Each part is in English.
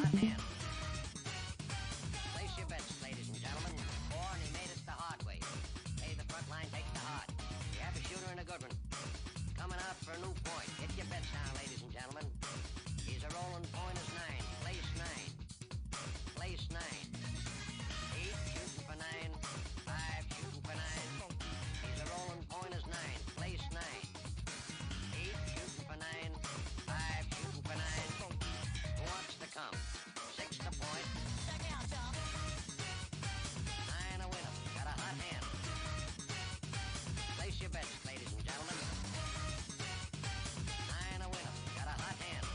hot hand. Place your bets, ladies and gentlemen. Four, and he made it the hard way. Hey, the front line takes the hard. You have a shooter and a good one. Coming out for a new point. Get your bets down, ladies and gentlemen. He's a rolling point is 9. Place 9. Place 9. 8 shooting for 9. 5 shooting for 9. He's a rolling point is 9. Place 9. 8 shooting for 9. 5 shooting for 9. Who wants to come? 6 to point. 9 a winner. Got a hot hand. Place your bets, ladies and gentlemen. 9 a winner. Got a hot hand.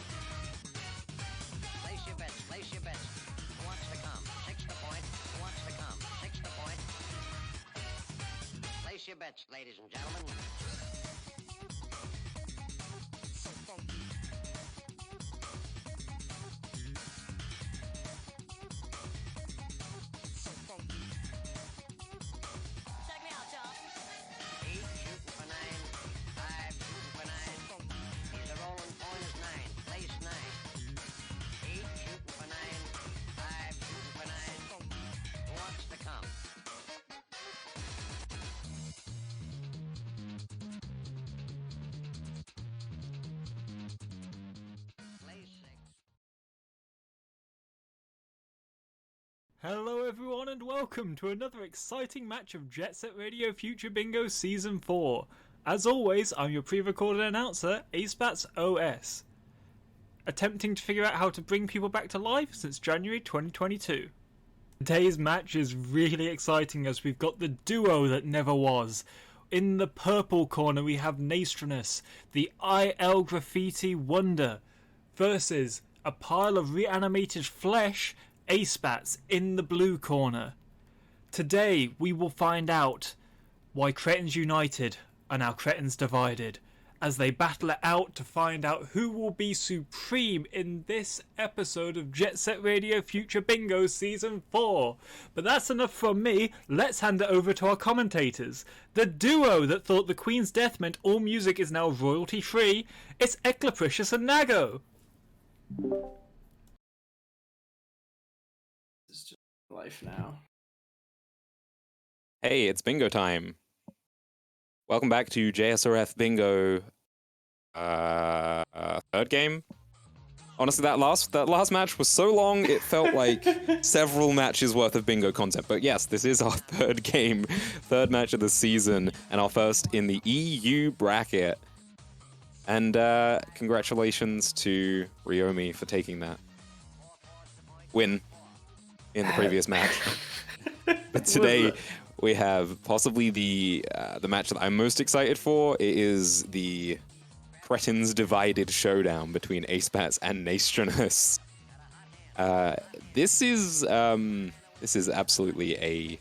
Place your bets. Place your bets. Who wants to come? 6 to point. Who wants to come? 6 to point. Place your bets, ladies and gentlemen. Check me out, y'all. 8 shooting for 9. 5 shooting for 9. He's a rolling point is 9. Place 9. 8 shooting for 9. 5 shooting for 9. Who wants to come? Place 6. Hello everyone and welcome to another exciting match of Jet Set Radio Future Bingo Season 4. As always, I'm your pre-recorded announcer, Acebats OS, attempting to figure out how to bring people back to life since January 2022. Today's match is really exciting as we've got the duo that never was. In the purple corner we have Naestrinus, the IL Graffiti Wonder, versus a pile of reanimated flesh, Acebats, in the blue corner. Today we will find out why Cretins United are now Cretins Divided, as they battle it out to find out who will be supreme in this episode of Jet Set Radio Future Bingo Season 4. But that's enough from me. Let's hand it over to our commentators. The duo that thought the Queen's death meant all music is now royalty free. It's Eclapricious and Nago. It's just life now. Hey, it's bingo time. Welcome back to JSRF Bingo third game. Honestly, that last match was so long it felt like several matches worth of bingo content. But yes, this is our third game, third match of the season, and our first in the EU bracket. And congratulations to Ryomi for taking that win in the previous match. But today we have possibly the match that I'm most excited for. It is the Cretins Divided showdown between Acebats and Naestrinus. This is absolutely a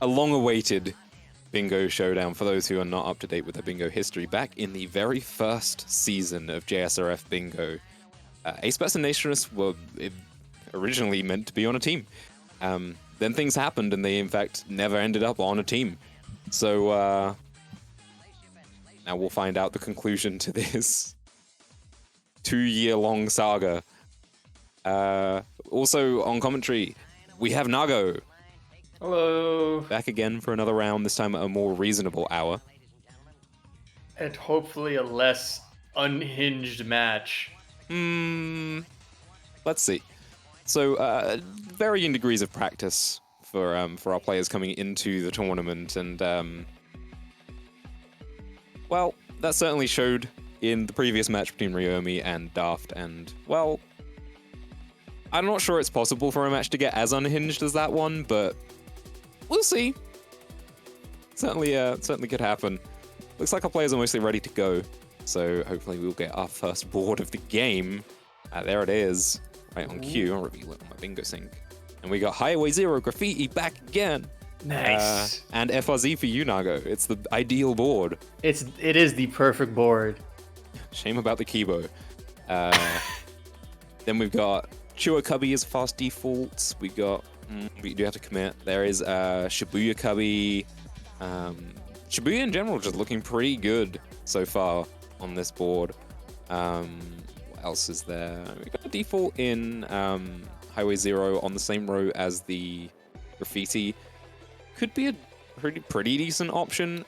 long-awaited bingo showdown for those who are not up to date with their bingo history. Back in the very first season of JSRF Bingo, Acebats and Naestrinus were originally meant to be on a team. Then things happened and they in fact never ended up on a team. So now we'll find out the conclusion to this 2-year-long saga. Also on commentary, we have Nago. Hello. Back again for another round, this time at a more reasonable hour. And hopefully a less unhinged match. Let's see. So, varying degrees of practice for our players coming into the tournament, and well, that certainly showed in the previous match between Ryomi and Daft, and well, I'm not sure it's possible for a match to get as unhinged as that one, but we'll see. Certainly could happen. Looks like our players are mostly ready to go, so hopefully we'll get our first board of the game. There it is. Right on cue, I'll reveal it on my bingo sync. And we got Highway Zero Graffiti back again. Nice. And FRZ for you, Nago. It's the ideal board. It is the perfect board. Shame about the Kibo. Then we've got Chua Cubby as fast defaults. We got we do have to commit. There is Shibuya Cubby. Shibuya in general just looking pretty good so far on this board. What else is there? We got a default in Highway 0 on the same row as the graffiti. Could be a pretty decent option.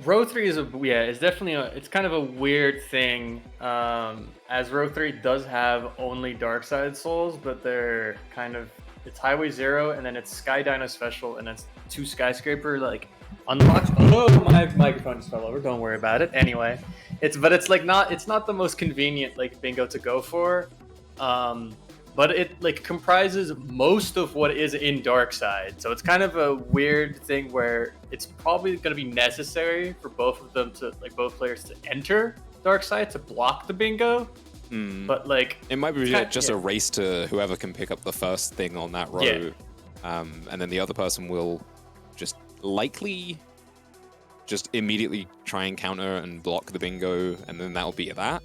Row 3 is it's definitely it's kind of a weird thing, as Row 3 does have only Dark Side Souls, but they're kind of, it's Highway 0 and then it's Sky Dino Special and it's 2 Skyscraper like unlocked. Oh, my microphone just fell over, don't worry about it. Anyway, it's like it's not the most convenient like bingo to go for. But it like comprises most of what is in Dark Side. So it's kind of a weird thing where it's probably going to be necessary for both of them to, like, both players to enter Dark Side to block the bingo. But like, it might be just a race to whoever can pick up the first thing on that row. And then the other person will just likely just immediately try and counter and block the bingo, and then that'll be that.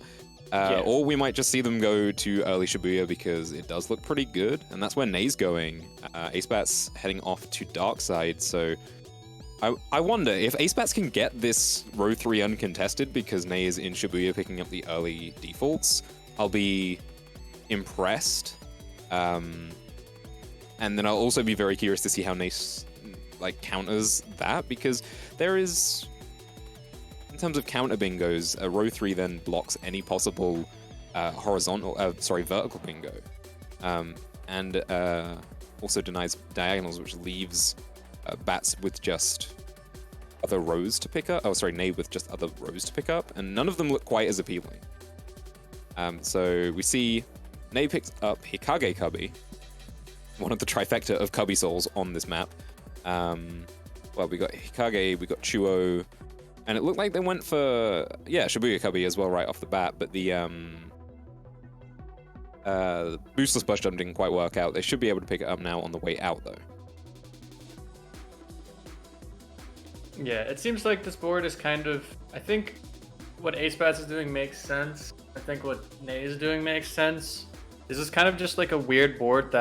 Or we might just see them go to early Shibuya because it does look pretty good, and that's where Nei's going. Acebats heading off to Dark Side, so I wonder if Acebats can get this row 3 uncontested because Nei is in Shibuya picking up the early defaults. I'll be impressed. And then I'll also be very curious to see how Nei like counters that, because there is, in terms of counter bingos, row 3 then blocks any possible vertical bingo, and also denies diagonals, which leaves Bats with just other rows to pick up. Nei with just other rows to pick up, and none of them look quite as appealing. So we see Nei picks up Hikage Cubby, one of the trifecta of Cubby Souls on this map. Well, we got Hikage, we got Chuo, and it looked like they went for, Shibuya Cubby as well right off the bat, but the boostless bus jump didn't quite work out. They should be able to pick it up now on the way out, though. Yeah, it seems like this board is kind of, I think what Acebats is doing makes sense. I think what Nei is doing makes sense. This is kind of just like a weird board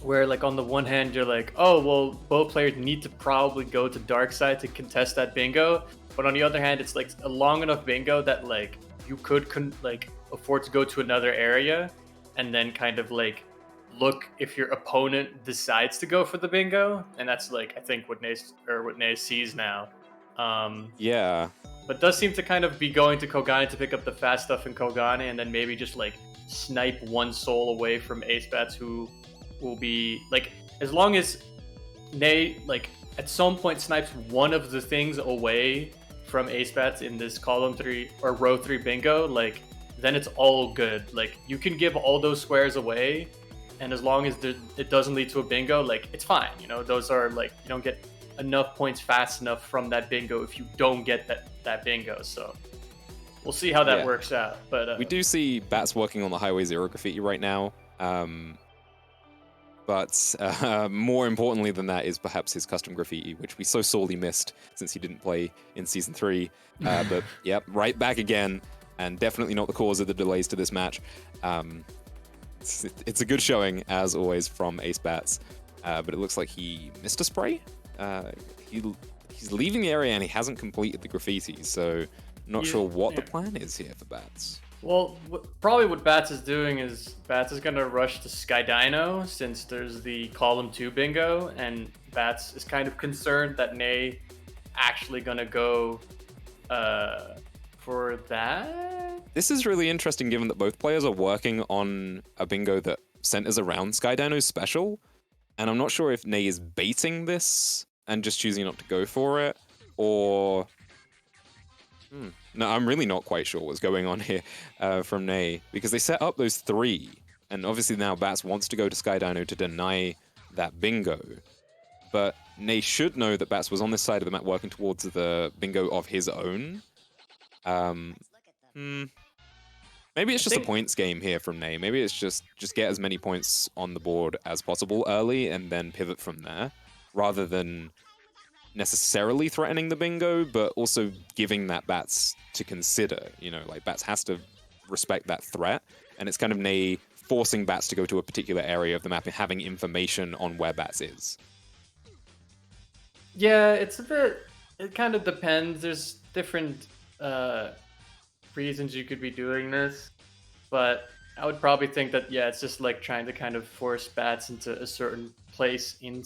where, like, on the one hand you're like, oh well, both players need to probably go to Dark Side to contest that bingo, but on the other hand it's like a long enough bingo that like you could afford to go to another area and then kind of like look if your opponent decides to go for the bingo, and that's like I think what Nei sees now. But does seem to kind of be going to Kogane to pick up the fast stuff in Kogane, and then maybe just like snipe one soul away from Acebats, who will be like, as long as Nei like at some point snipes one of the things away from Acebats in this column 3 or row 3 bingo, like then it's all good. Like you can give all those squares away, and as long as it doesn't lead to a bingo, like it's fine. You know, those are like, you don't get enough points fast enough from that bingo if you don't get that bingo. So we'll see how that works out. But we do see Bats working on the Highway 0 graffiti right now. But more importantly than that is perhaps his custom graffiti, which we so sorely missed since he didn't play in Season 3. But yep, right back again, and definitely not the cause of the delays to this match. It's a good showing, as always, from Acebats, but it looks like he missed a spray. He's leaving the area and he hasn't completed the graffiti, so not sure what the plan is here for Bats. Well, probably what Bats is doing is Bats is going to rush to Sky Dino since there's the column 2 bingo, and Bats is kind of concerned that Nei actually going to go for that. This is really interesting given that both players are working on a bingo that centers around Sky Dino's special, and I'm not sure if Nei is baiting this and just choosing not to go for it, or... No, I'm really not quite sure what's going on here from Nei, because they set up those 3, and obviously now Bats wants to go to Sky Dino to deny that bingo, but Nei should know that Bats was on this side of the map working towards the bingo of his own. Maybe it's just a points game here from Nei. Maybe it's just get as many points on the board as possible early and then pivot from there, rather than necessarily threatening the bingo, but also giving that Bats to consider. You know, like Bats has to respect that threat, and it's kind of Nei forcing Bats to go to a particular area of the map and having information on where Bats is. Yeah, it kind of depends. There's different reasons you could be doing this, but I would probably think that yeah, it's just like trying to kind of force Bats into a certain place in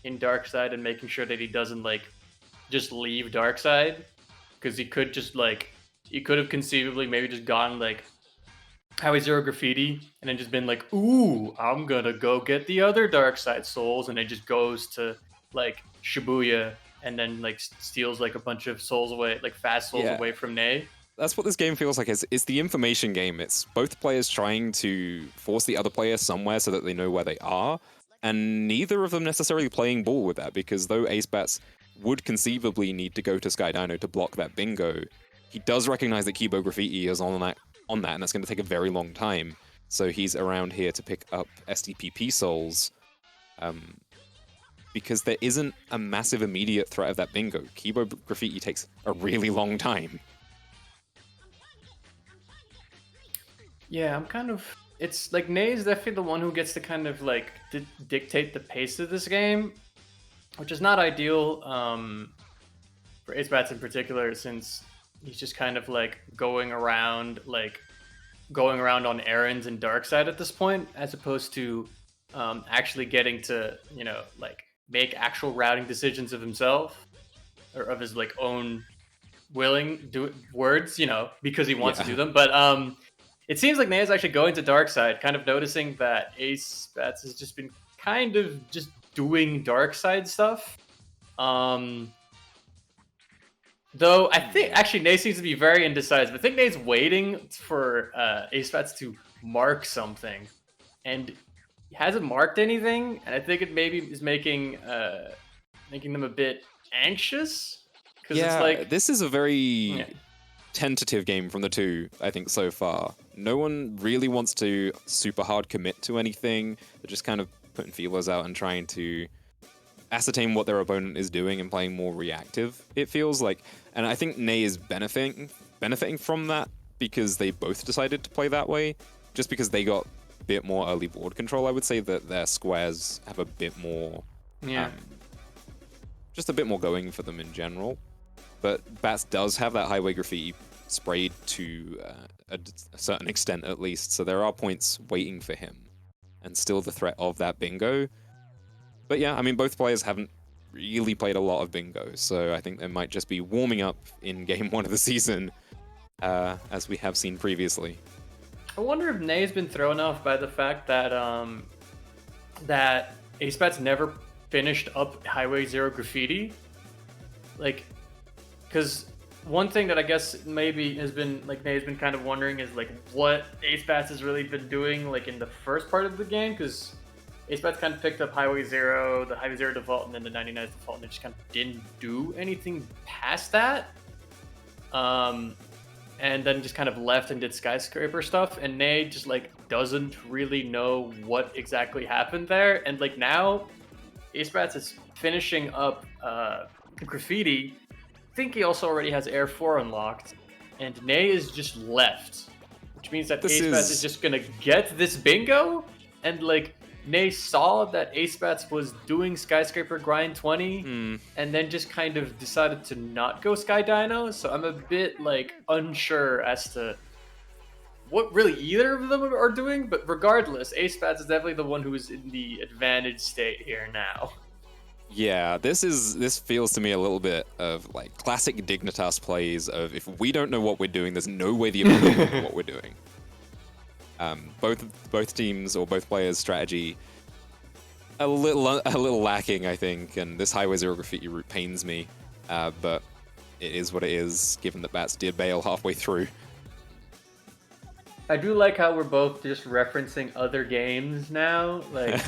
Darkseid and making sure that he doesn't like just leave Darkseid, because he could just like he could have conceivably maybe just gone like Highway Zero Graffiti and then just been like, ooh, I'm gonna go get the other Darkseid souls, and then just goes to like Shibuya and then like steals like a bunch of souls away, like fast souls away from Ney. That's what this game feels like. It's the information game. It's both players trying to force the other player somewhere so that they know where they are, and neither of them necessarily playing ball with that, because though Acebats would conceivably need to go to Sky Dino to block that bingo, he does recognize that Kibo Graffiti is on that, and that's going to take a very long time. So he's around here to pick up SDPP souls, because there isn't a massive immediate threat of that bingo. Kibo Graffiti takes a really long time. Yeah, I'm kind of... It's like Ney is definitely the one who gets to kind of like dictate the pace of this game, which is not ideal for Acebats in particular, since he's just kind of like going around on errands in Darkseid at this point, as opposed to actually getting to, you know, like make actual routing decisions of himself or of his like own words, you know, because he wants to do them. But it seems like Ney is actually going to Darkseid, kind of noticing that Acebats has just been kind of just doing Darkseid stuff. Though I think actually Ney seems to be very indecisive. I think Ney's waiting for Acebats to mark something, and he hasn't marked anything, and I think it maybe is making them a bit anxious. Yeah, it's like, this is a very tentative game from the two, I think, so far. No one really wants to super hard commit to anything. They're just kind of putting feelers out and trying to ascertain what their opponent is doing and playing more reactive, it feels like. And I think Ney is benefiting from that, because they both decided to play that way, just because they got a bit more early board control. I would say that their squares have a bit more... just a bit more going for them in general. But Bats does have that Highway Graffiti sprayed to a certain extent, at least, so there are points waiting for him, and still the threat of that bingo. But yeah, I mean, both players haven't really played a lot of bingo, so I think they might just be warming up in game 1 of the season, as we have seen previously. I wonder if Ney's been thrown off by the fact that that Acebats never finished up Highway Zero Graffiti. Like, because one thing that I guess maybe has been, like, Ney's been kind of wondering is, like, what Acebats has really been doing, like, in the first part of the game, because Acebats kind of picked up Highway Zero, the Highway Zero default, and then the 99th default, and they just kind of didn't do anything past that. And then just kind of left and did skyscraper stuff, and Ney just, like, doesn't really know what exactly happened there. And, like, now Acebats is finishing up Graffiti. I think he also already has Air 4 unlocked, and Ney is just left, which means that Acebats is just gonna get this bingo, and like Ney saw that Acebats was doing Skyscraper Grind 20, and then just kind of decided to not go Sky Dino, so I'm a bit like unsure as to what really either of them are doing, but regardless, Acebats is definitely the one who is in the advantage state here now. Yeah, this feels to me a little bit of like classic Dignitas plays of, if we don't know what we're doing, there's no way the opponent will know what we're doing. Both teams or both players' strategy a little lacking, I think, and this Highway Zero Graffiti route pains me, but it is what it is, given that Bats did bail halfway through. I do like how we're both just referencing other games now, like.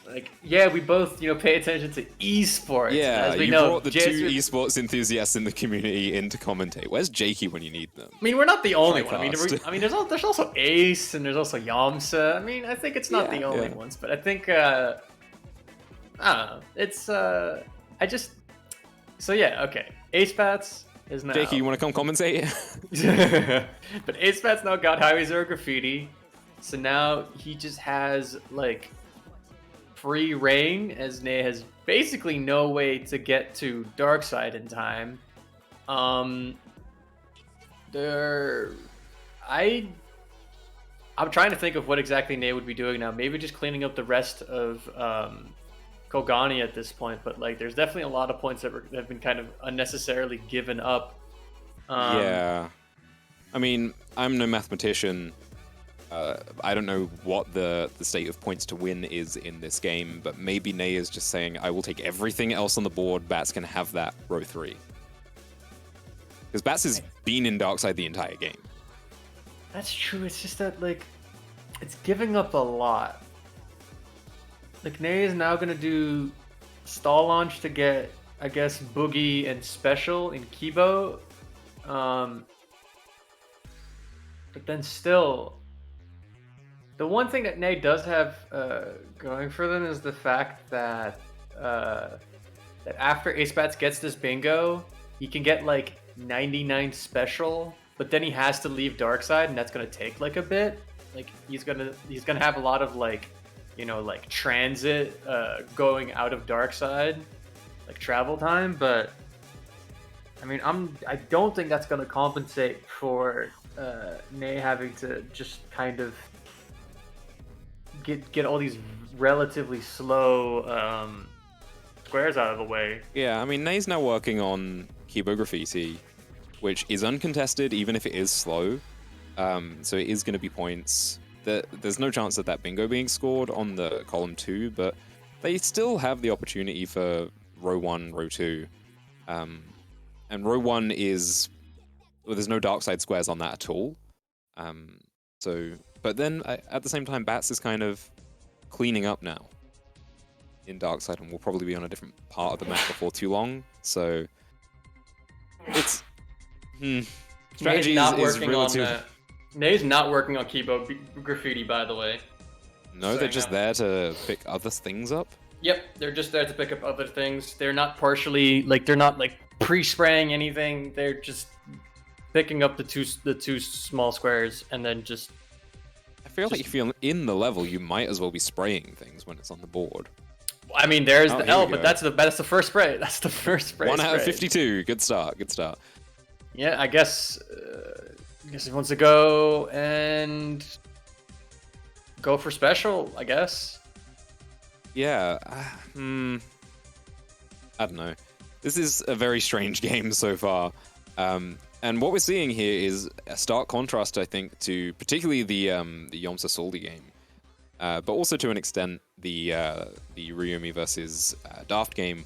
Like, yeah, we both, you know, pay attention to esports. Yeah, as we you know, brought the two esports enthusiasts in the community in to commentate. Where's Jakey when you need them? I mean, we're not the only one. I mean, there's also Ace, and there's also Yamsa. I mean, I think it's not the only ones, but I think, I don't know. It's, So yeah, okay. Acebats is now... Jakey, you want to come commentate? But Acebats now got Highway Zero Graffiti, so now he just has, like, free reign, as Ney has basically no way to get to Darkseid in time. I'm trying to think of what exactly Nate would be doing now. Maybe just cleaning up the rest of Kogani at this point. But like, there's definitely a lot of points that have been kind of unnecessarily given up. Yeah. I mean, I'm no mathematician. I don't know what the state of points to win is in this game, but maybe Ney is just saying, I will take everything else on the board. Bats can have that row 3. Because Bats has been in Darkside the entire game. That's true. It's just that, like, it's giving up a lot. Like, Ney is now going to do stall launch to get, I guess, Boogie and Special in Kibo. But then still, the one thing that Ney does have going for them is the fact that that after Acebats gets this bingo, he can get, like, 99 Special, but then he has to leave Darkside, and that's gonna take like a bit. Like he's gonna have a lot of like, you know, like transit going out of Darkside, like travel time. But I mean, I don't think that's gonna compensate for Ney having to just kind of get all these relatively slow squares out of the way. Yeah, I mean, Ney's now working on Kibo Graffiti, which is uncontested even if it is slow. So it is going to be points. There's no chance of that bingo being scored on the column 2, but they still have the opportunity for row 1, row 2. And row 1 is... Well, there's no dark side squares on that at all. But then, at the same time, Bats is kind of cleaning up now in Darkside, and will probably be on a different part of the map before too long. So it's strategy is relative. Ney's not working on Kibo Graffiti, by the way. No, they're just there to pick other things up. Yep, they're just there to pick up other things. They're not partially they're not like pre-spraying anything. They're just picking up the two small squares and then just. I feel like if you're in the level, you might as well be spraying things when it's on the board. I mean, there's the L, but that's the first spray. That's the first spray. 1 out of 52. Good start. Good start. Yeah, I guess he wants to go and go for special, I guess. Yeah. I don't know. This is a very strange game so far. And what we're seeing here is a stark contrast, I think, to particularly the Yomsa Soldi game. But also to an extent, the Ryumi versus Daft game.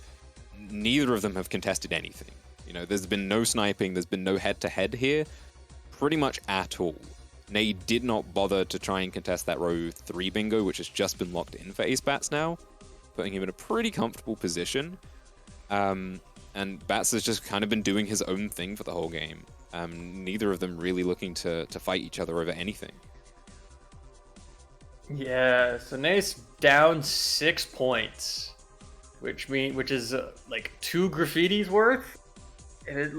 Neither of them have contested anything. You know, there's been no sniping, there's been no head-to-head here, pretty much at all. Ney did not bother to try and contest that row 3 bingo, which has just been locked in for Acebats now, putting him in a pretty comfortable position. And Bats has just kind of been doing his own thing for the whole game. Neither of them really looking to fight each other over anything. Yeah, so Ney's down 6 points, which is like 2 graffitis worth, and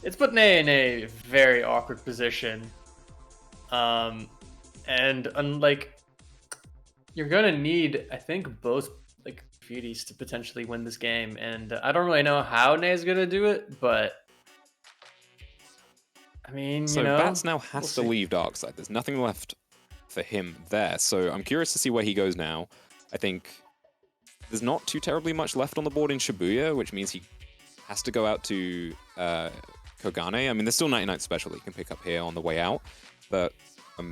it's put Ney in a very awkward position. And unlike, you're gonna need, I think, both like graffitis to potentially win this game, and I don't really know how Ney's gonna do it, but I mean, so you know, Bats now has to leave Darkside. There's nothing left for him there, so I'm curious to see where he goes now. I think there's not too terribly much left on the board in Shibuya, which means he has to go out to Kogane. I mean, there's still 99 special that you can pick up here on the way out, but I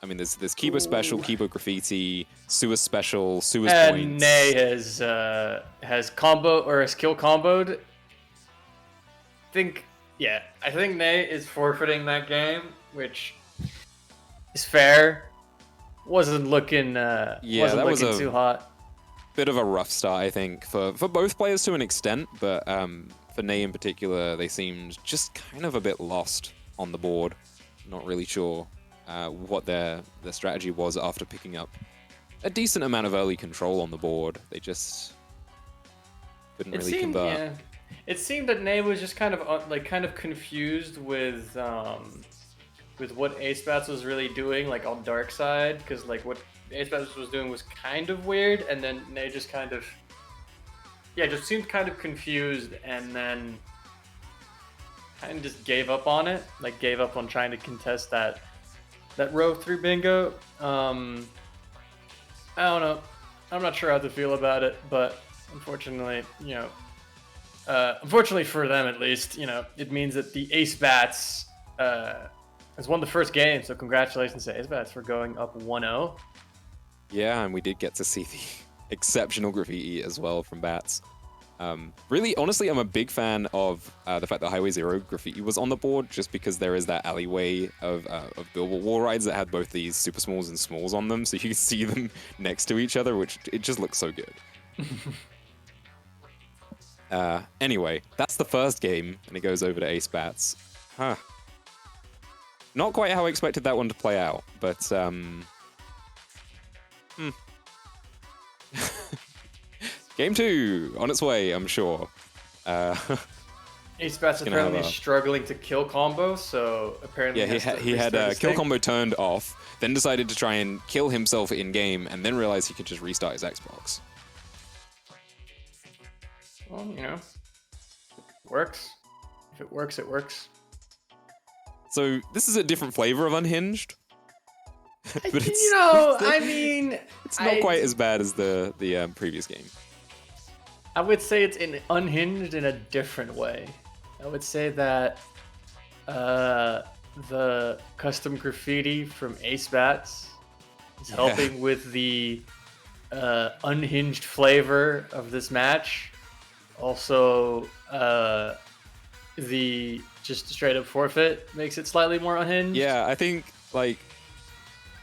mean, there's Kibo special, Kibo graffiti, Sua's special, Sua's and points. Ney has combo or has kill comboed. I think Ney is forfeiting that game, which is fair. Wasn't looking too hot. Bit of a rough start, I think, for both players to an extent, but for Ney in particular, they seemed just kind of a bit lost on the board. Not really sure what their strategy was after picking up a decent amount of early control on the board. They just couldn't really convert. Yeah. It seemed that Ney was just kind of confused with what Acebats was really doing, like on dark side, because like what Acebats was doing was kind of weird, and then Ney just kind of just seemed kind of confused, and then kind of just gave up on it. Like gave up on trying to contest that row 3 bingo. I don't know. I'm not sure how to feel about it, but unfortunately, unfortunately for them at least, it means that the Acebats has won the first game. So congratulations to Acebats for going up 1-0. Yeah, and we did get to see the exceptional graffiti as well from Bats. Really, honestly, I'm a big fan of the fact that Highway Zero graffiti was on the board, just because there is that alleyway of billboard wall rides that had both these super smalls and smalls on them, so you can see them next to each other, which it just looks so good. Anyway, that's the first game, and it goes over to Acebats. Huh. Not quite how I expected that one to play out, but Game 2 on its way, I'm sure. Acebats apparently struggling to kill combo, so apparently he had kill combo turned off, then decided to try and kill himself in game, and then realized he could just restart his Xbox. Well, works. If it works, it works. So this is a different flavor of Unhinged. But it's not quite as bad as the previous game. I would say it's unhinged in a different way. I would say that the custom graffiti from Acebats is helping with the unhinged flavor of this match. Also, the just straight up forfeit makes it slightly more unhinged. Yeah, I think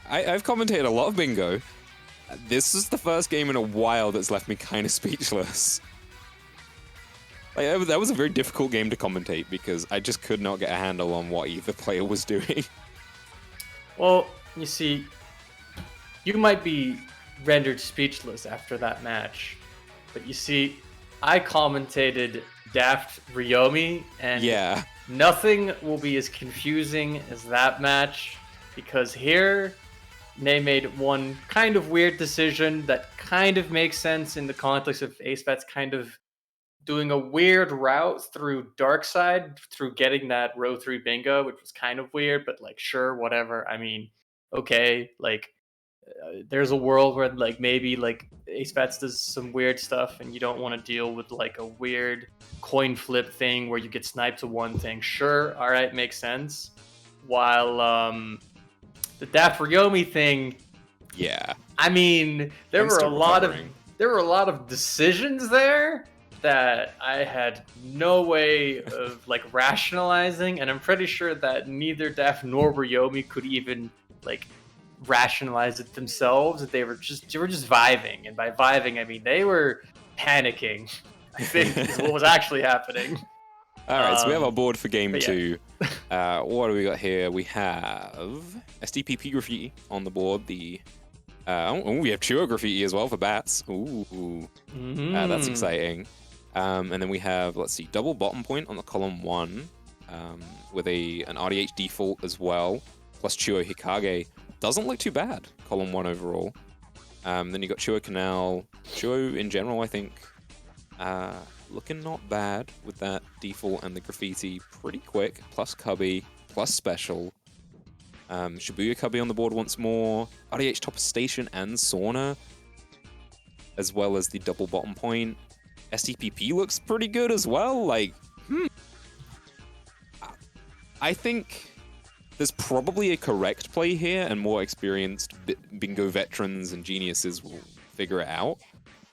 I've commentated a lot of bingo. This is the first game in a while that's left me kind of speechless. That was a very difficult game to commentate because I just could not get a handle on what either player was doing. Well, you see, you might be rendered speechless after that match, but you see, I commentated Daft Ryomi, and nothing will be as confusing as that match, because here they made one kind of weird decision that kind of makes sense in the context of Acebats kind of doing a weird route through Darkside, through getting that row 3 bingo, which was kind of weird, but sure, whatever. I mean, okay, there's a world where maybe Acebats does some weird stuff and you don't want to deal with a weird coin flip thing where you get sniped to one thing. Sure, all right, makes sense. While the Daft Ryomi thing, I mean, there were a lot of decisions there that I had no way of rationalizing, and I'm pretty sure that neither Daft nor Ryomi could even rationalize it themselves. They were just vibing, and by vibing I mean they were panicking, I think is what was actually happening. Alright, so we have our board for game 2. What do we got here? We have SDPP graffiti on the board. We have Chua graffiti as well for Bats. Ooh, that's exciting. And then we have, let's see, double bottom point on the column 1, with an RDH default as well, plus Chuo Hikage. Doesn't look too bad, column 1 overall. Then you got Chuo Canal. Chuo in general, I think, looking not bad with that default and the graffiti. Pretty quick, plus Cubby, plus special. Shibuya Cubby on the board once more. RDH Topper Station and Sauna, as well as the double bottom point. STPP looks pretty good as well. I think there's probably a correct play here, and more experienced bingo veterans and geniuses will figure it out.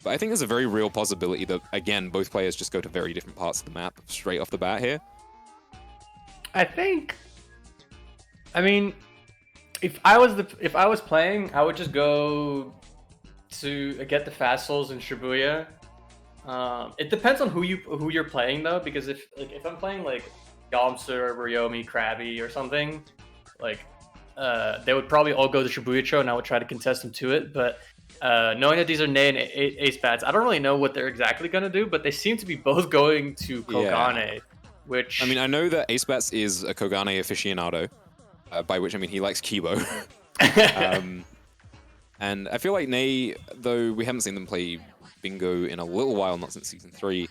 But I think there's a very real possibility that, again, both players just go to very different parts of the map straight off the bat here. I mean, if I was playing, I would just go to get the fast souls in Shibuya. It depends on who you're playing though, because if I'm playing Yamsu or Ryomi, Krabby or something, they would probably all go to Shibuya and I would try to contest them to it. But knowing that these are Nae and Acebats, I don't really know what they're exactly gonna do, but they seem to be both going to Kogane, which... I mean, I know that Acebats is a Kogane aficionado, by which I mean he likes Kibo. And I feel like Nae, though we haven't seen them play bingo in a little while, not since season 3,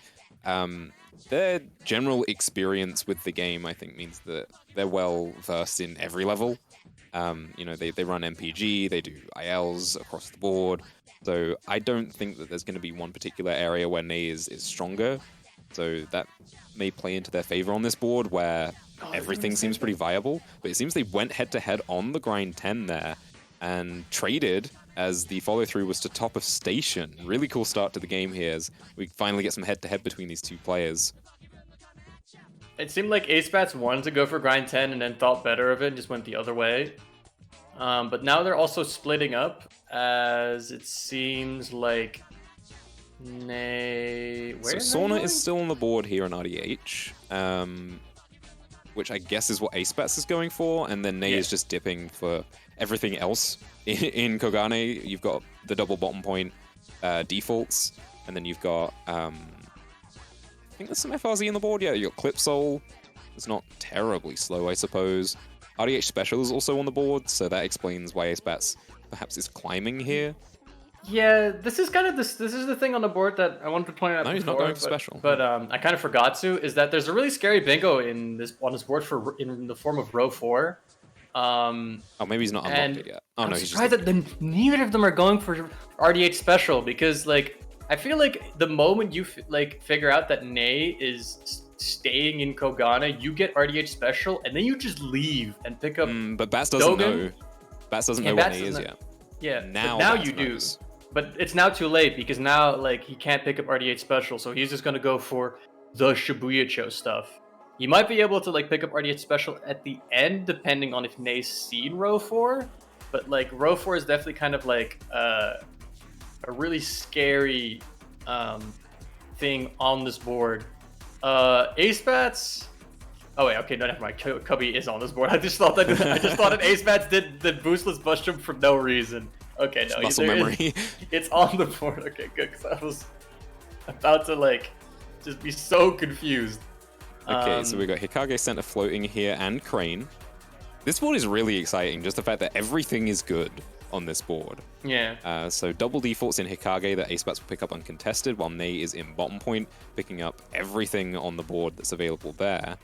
Their general experience with the game, I think, means that they're well versed in every level. You know, they run MPG, they do ILs across the board. So I don't think that there's going to be one particular area where Ney is stronger. So that may play into their favor on this board, where everything seems pretty viable. But it seems they went head-to-head on the grind 10 there and traded as the follow-through was to top of station. Really cool start to the game here as we finally get some head-to-head between these two players. It seemed like Acebats wanted to go for grind 10 and then thought better of it and just went the other way. But now they're also splitting up, as it seems like Ney... So Sauna is still on the board here on RDH, which I guess is what Acebats is going for, and then Ney is just dipping for everything else. In Kogane, you've got the double bottom point defaults, and then you've got... I think there's some FRZ on the board. Yeah, you got Clip Soul. It's not terribly slow, I suppose. RDH Special is also on the board, so that explains why Acebats perhaps is climbing here. Yeah, this is kind of this is the thing on the board that I wanted to point out No, before, he's not going for Special. But I kind of forgot to, is that there's a really scary bingo on this board in the form of row 4. Oh, maybe he's not unlocked it yet. Oh, I'm no, he's surprised just... that neither of them are going for RDH Special, because like I feel like the moment you figure out that Ney is staying in Kogane, you get RDH Special, and then you just leave and pick up. But Bats doesn't Dogen. know. Bats doesn't know where Ney is yet. Yeah, Now now Bats you do. knows. But it's now too late, because now like he can't pick up RDH Special, so he's just gonna go for the Shibuya-cho stuff. You might be able to like pick up RDH Special at the end, depending on if Ney's seen row 4. But like row 4 is definitely kind of like a really scary thing on this board. Acebats. Oh wait, okay, no, never mind. Cubby is on this board. I just thought that Acebats did the boostless bust jump for no reason. Okay, no, Muscle memory. It's on the board. Okay, good, because I was about to like just be so confused. Okay, so we got Hikage Center floating here and Crane. This board is really exciting, just the fact that everything is good on this board. Yeah. So double defaults in Hikage that Acebats will pick up uncontested, while Ney is in bottom point, picking up everything on the board that's available there.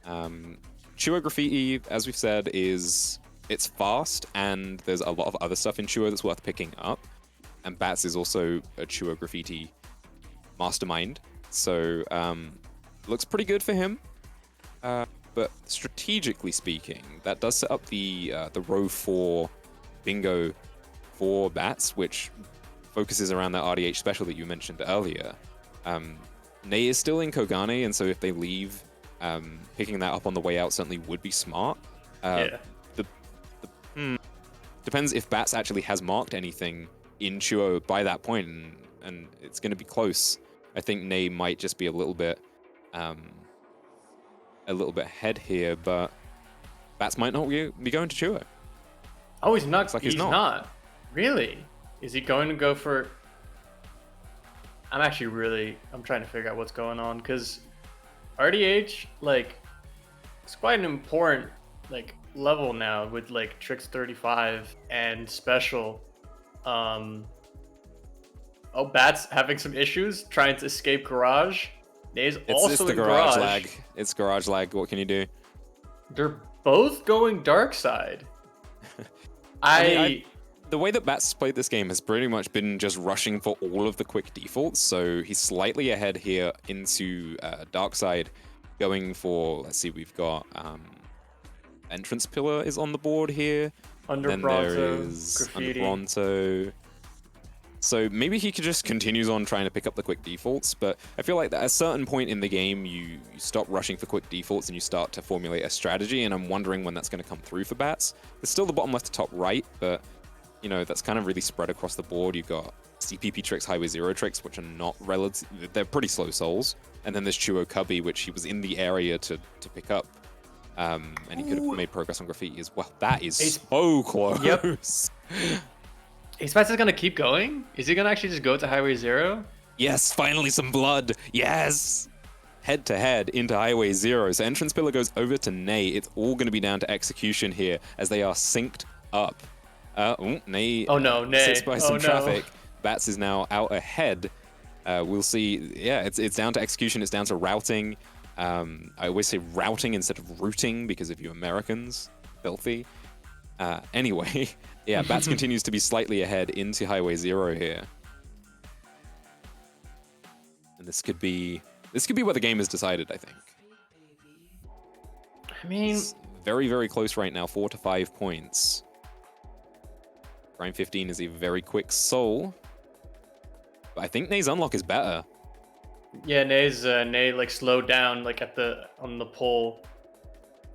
Chuo Graffiti, as we've said, it's fast, and there's a lot of other stuff in Chuo that's worth picking up. And Bats is also a Chuo Graffiti mastermind, so looks pretty good for him. But strategically speaking, that does set up the row 4 bingo for Bats, which focuses around that RDH special that you mentioned earlier. Ney is still in Kogane, and so if they leave, picking that up on the way out certainly would be smart. Yeah. Depends if Bats actually has marked anything in Chuo by that point, and it's going to be close. I think Ney might just be a little bit ahead here, but Bats might not be going to Chuo. Oh, he's not. Looks like he's not. Really? Is he going to go for? I'm trying to figure out what's going on, because RDH, like, it's quite an important like level now with like Tricks 35 and Special. Oh, Bats having some issues trying to escape Garage. Ney's also it's the in garage lag. It's garage lag. What can you do? They're both going dark side. The way that Bats played this game has pretty much been just rushing for all of the quick defaults, so he's slightly ahead here into dark side, going for, let's see, we've got Entrance Pillar is on the board here. Under then Bronto, there is Graffiti. Under Bronto. So maybe he could just continues on trying to pick up the quick defaults, but I feel like at a certain point in the game, you stop rushing for quick defaults and you start to formulate a strategy, and I'm wondering when that's going to come through for Bats. There's still the bottom left to top right, but you know, that's kind of really spread across the board. You've got CPP tricks, Highway Zero tricks, which are not relative, they're pretty slow souls. And then there's Chuo Cubby, which he was in the area to pick up. And he could have made progress on Graffiti as well. That is so close. Yep. Acebats is gonna keep going? Is he gonna actually just go to Highway Zero? Yes, finally some blood. Yes. Head to head into Highway Zero. So Entrance Pillar goes over to Ney. It's all going to be down to execution here as they are synced up. Ney Oh no, Ney. sits by some traffic. Bats is now out ahead. We'll see. Yeah, it's down to execution. It's down to routing. I always say routing instead of routing because of you Americans, filthy. Anyway, yeah, Bats continues to be slightly ahead into Highway 0 here. And this could be where the game is decided, I think. I mean, It's very, very close right now, 4 to 5 points. Prime 15 is a very quick soul. But I think Nay's unlock is better. yeah, Nay like slowed down like on the pole.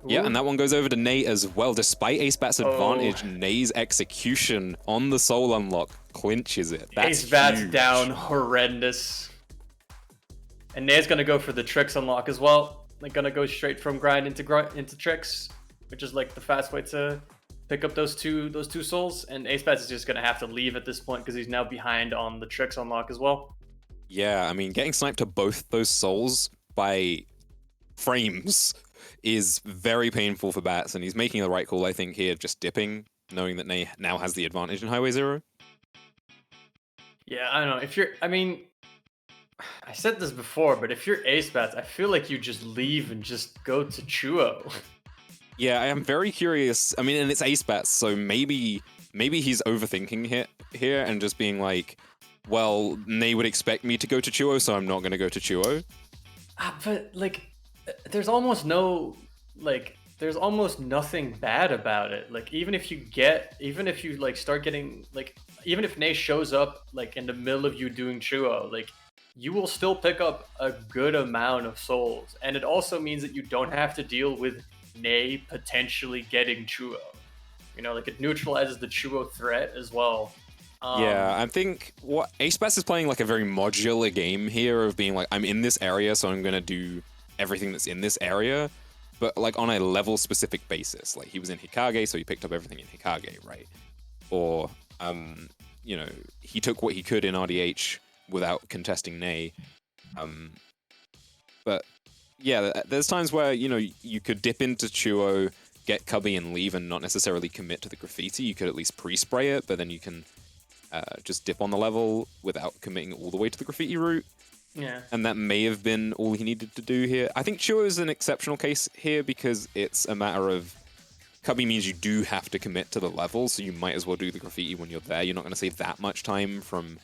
Yeah, Ooh. and that one goes over to Nay as well. Despite Acebat's advantage, Nay's execution on the soul unlock clinches it. That's Acebats huge. down horrendous. And Nay's gonna go for the tricks unlock as well. Like gonna go straight from grind into tricks, which is like the fast way to pick up those two souls. And Acebats is just gonna have to leave at this point because he's now behind on the tricks unlock as well. Yeah, I mean, getting sniped to both those souls by frames is very painful for Bats, and he's making the right call, I think, here, just dipping, knowing that Nay now has the advantage in Highway 0. Yeah, I don't know. I said this before, but if you're Acebats, I feel like you just leave and just go to Chuo. Yeah, I am very curious. I mean, and it's Acebats, so maybe he's overthinking here and just being like, well, Nay would expect me to go to Chuo, so I'm not going to go to Chuo. But like, there's almost nothing bad about it. Like, even if you like start getting like, even if Nay shows up like in the middle of you doing Chuo, like you will still pick up a good amount of souls, and it also means that you don't have to deal with Nay potentially getting Chuo. You know, like it neutralizes the Chuo threat as well. Yeah, I think what Acebats is playing like a very modular game here of being like, I'm in this area, so I'm gonna do everything that's in this area, but like on a level specific basis. Like he was in Hikage, so he picked up everything in Hikage, right? Or you know, he took what he could in RDH without contesting Nay. But yeah, there's times where, you know, you could dip into Chuo, get Cubby and leave and not necessarily commit to the graffiti. You could at least pre-spray it, but then you can just dip on the level without committing all the way to the graffiti route. Yeah. And that may have been all he needed to do here. I think Chuo is an exceptional case here because it's a matter of Cubby means you do have to commit to the level, so you might as well do the graffiti when you're there. You're not going to save that much time from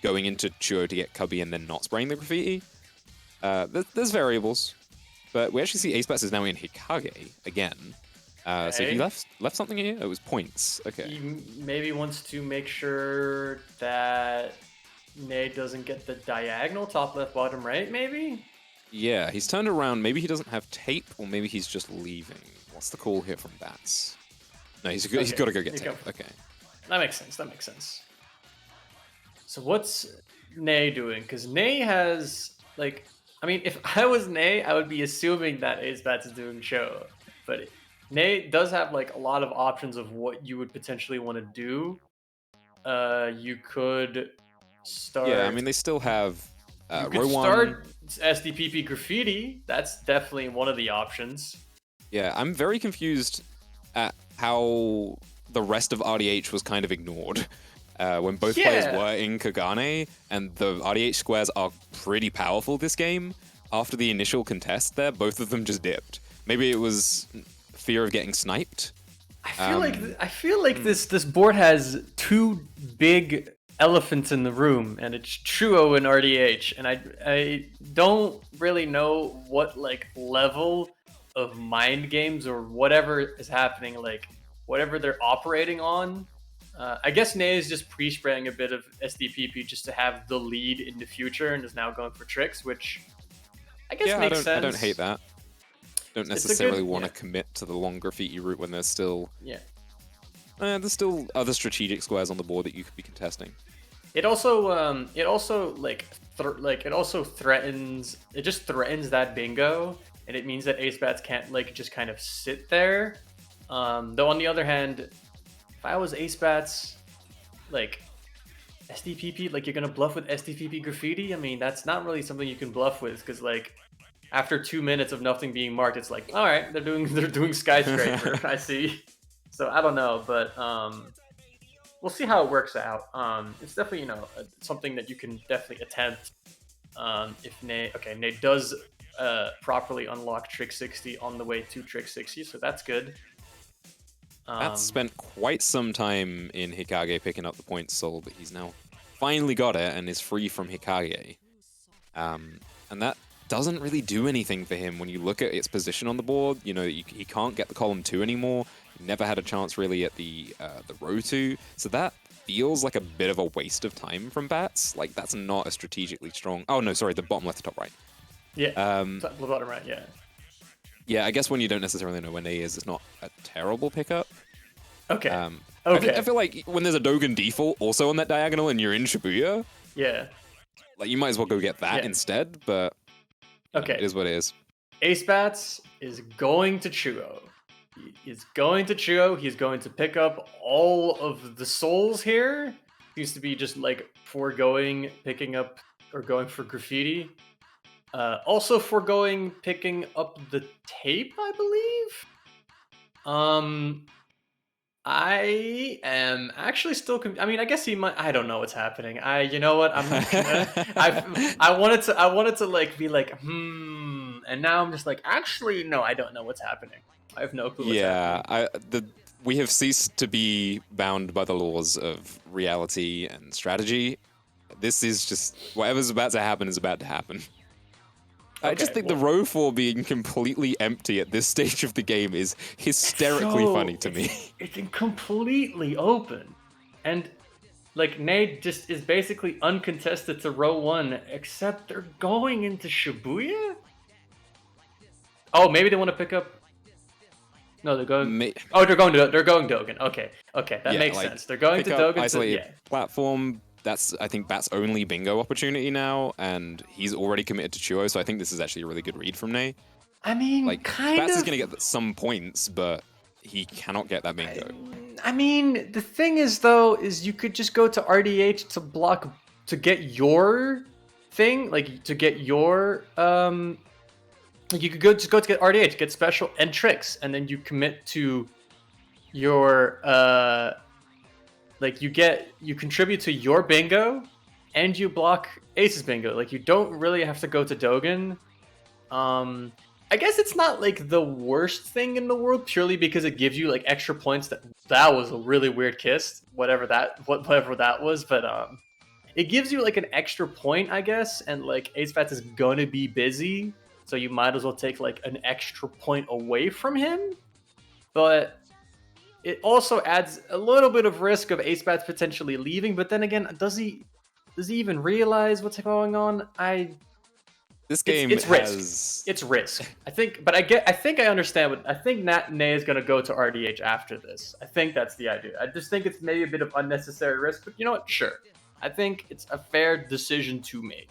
going into Chuo to get Cubby and then not spraying the graffiti. There's variables, but we actually see Acebats is now in Hikage again. So he left something here? It was points. Okay. He maybe wants to make sure that Nay doesn't get the diagonal top left bottom right, maybe? Yeah, he's turned around. Maybe he doesn't have tape, or maybe he's just leaving. What's the call here from Bats? No, he's got to go get tape. Okay. That makes sense. So what's Nay doing? Because Nay has, like, I mean, if I was Nay, I would be assuming that Acebats is doing show. But Nay does have, like, a lot of options of what you would potentially want to do. You could start... Yeah, I mean, they still have you could start SDPP Graffiti. That's definitely one of the options. Yeah, I'm very confused at how the rest of RDH was kind of ignored. When both players were in Kagane, and the RDH squares are pretty powerful this game, after the initial contest there, both of them just dipped. Maybe it was fear of getting sniped. I feel like this board has two big elephants in the room, and it's Chuo and RDH, and I don't really know what like level of mind games or whatever is happening, like whatever they're operating on. I guess Nay is just pre-spraying a bit of SDPP just to have the lead in the future, and is now going for tricks, which I guess makes sense. I don't hate that. Don't necessarily want to commit to the long graffiti route when there's still there's still other strategic squares on the board that you could be contesting. It also threatens that bingo, and it means that Acebats can't like just kind of sit there. Though on the other hand, if I was Acebats, like SDPP, like you're gonna bluff with SDPP graffiti. I mean, that's not really something you can bluff with, because like after 2 minutes of nothing being marked, it's like, all right, they're doing skyscraper. I see. So I don't know, but we'll see how it works out. It's definitely something that you can definitely attempt. If Nate does properly unlock Trick 60 on the way to Trick 60, so that's good. That's spent quite some time in Hikage picking up the point soul, but he's now finally got it and is free from Hikage. And that doesn't really do anything for him when you look at its position on the board. He can't get the column 2 anymore. He never had a chance really at the row 2. So that feels like a bit of a waste of time from Bats. Like, that's not a strategically strong... Oh, no, sorry, the bottom left, top right. Yeah, the bottom right, yeah. Yeah, I guess when you don't necessarily know where Nate is, it's not a terrible pickup. Okay. I feel like when there's a Dogen default also on that diagonal and you're in Shibuya, yeah, like you might as well go get that instead, but okay, it is what it is. Acebats is going to Chuo. He's going to Chuo. He's going to pick up all of the souls here. He used to be just like foregoing picking up or going for graffiti. Also foregoing picking up the tape, I believe. I am actually still. I mean, I guess he might. I don't know what's happening. You know what? I'm not gonna. I wanted to like be like, and now I'm just like, actually, no, I don't know what's happening. I have no clue. What's happening. We have ceased to be bound by the laws of reality and strategy. This is just whatever's about to happen is about to happen. I just think the row 4 being completely empty at this stage of the game is hysterically funny to me. It's completely open. And, like, Nate just is basically uncontested to row 1, except they're going into Shibuya? Oh, maybe they want to pick up... No, they're going... they're going Dogen. Okay, that makes sense. They're going to Dogen. Isolated platform... That's, I think, Bat's only bingo opportunity now, and he's already committed to Chuo, so I think this is actually a really good read from Nate. I mean, like, Bats is going to get some points, but he cannot get that bingo. I mean, the thing is, though, is you could just go to RDH to block, to get your thing, like, to get your, you could just go to get RDH, get special and tricks, and then you commit to your, like, you contribute to your bingo, and you block Ace's bingo. Like, you don't really have to go to Dogen. I guess it's not, like, the worst thing in the world, purely because it gives you, like, extra points. That was a really weird kiss, whatever that was, but, it gives you, like, an extra point, I guess, and, like, Acebats is gonna be busy, so you might as well take, like, an extra point away from him, but... It also adds a little bit of risk of Acebats potentially leaving, but then again, does he even realize what's going on? This game it's risk. It's risk. I think I understand I think Nate is gonna go to RDH after this. I think that's the idea. I just think it's maybe a bit of unnecessary risk, but you know what? Sure. I think it's a fair decision to make.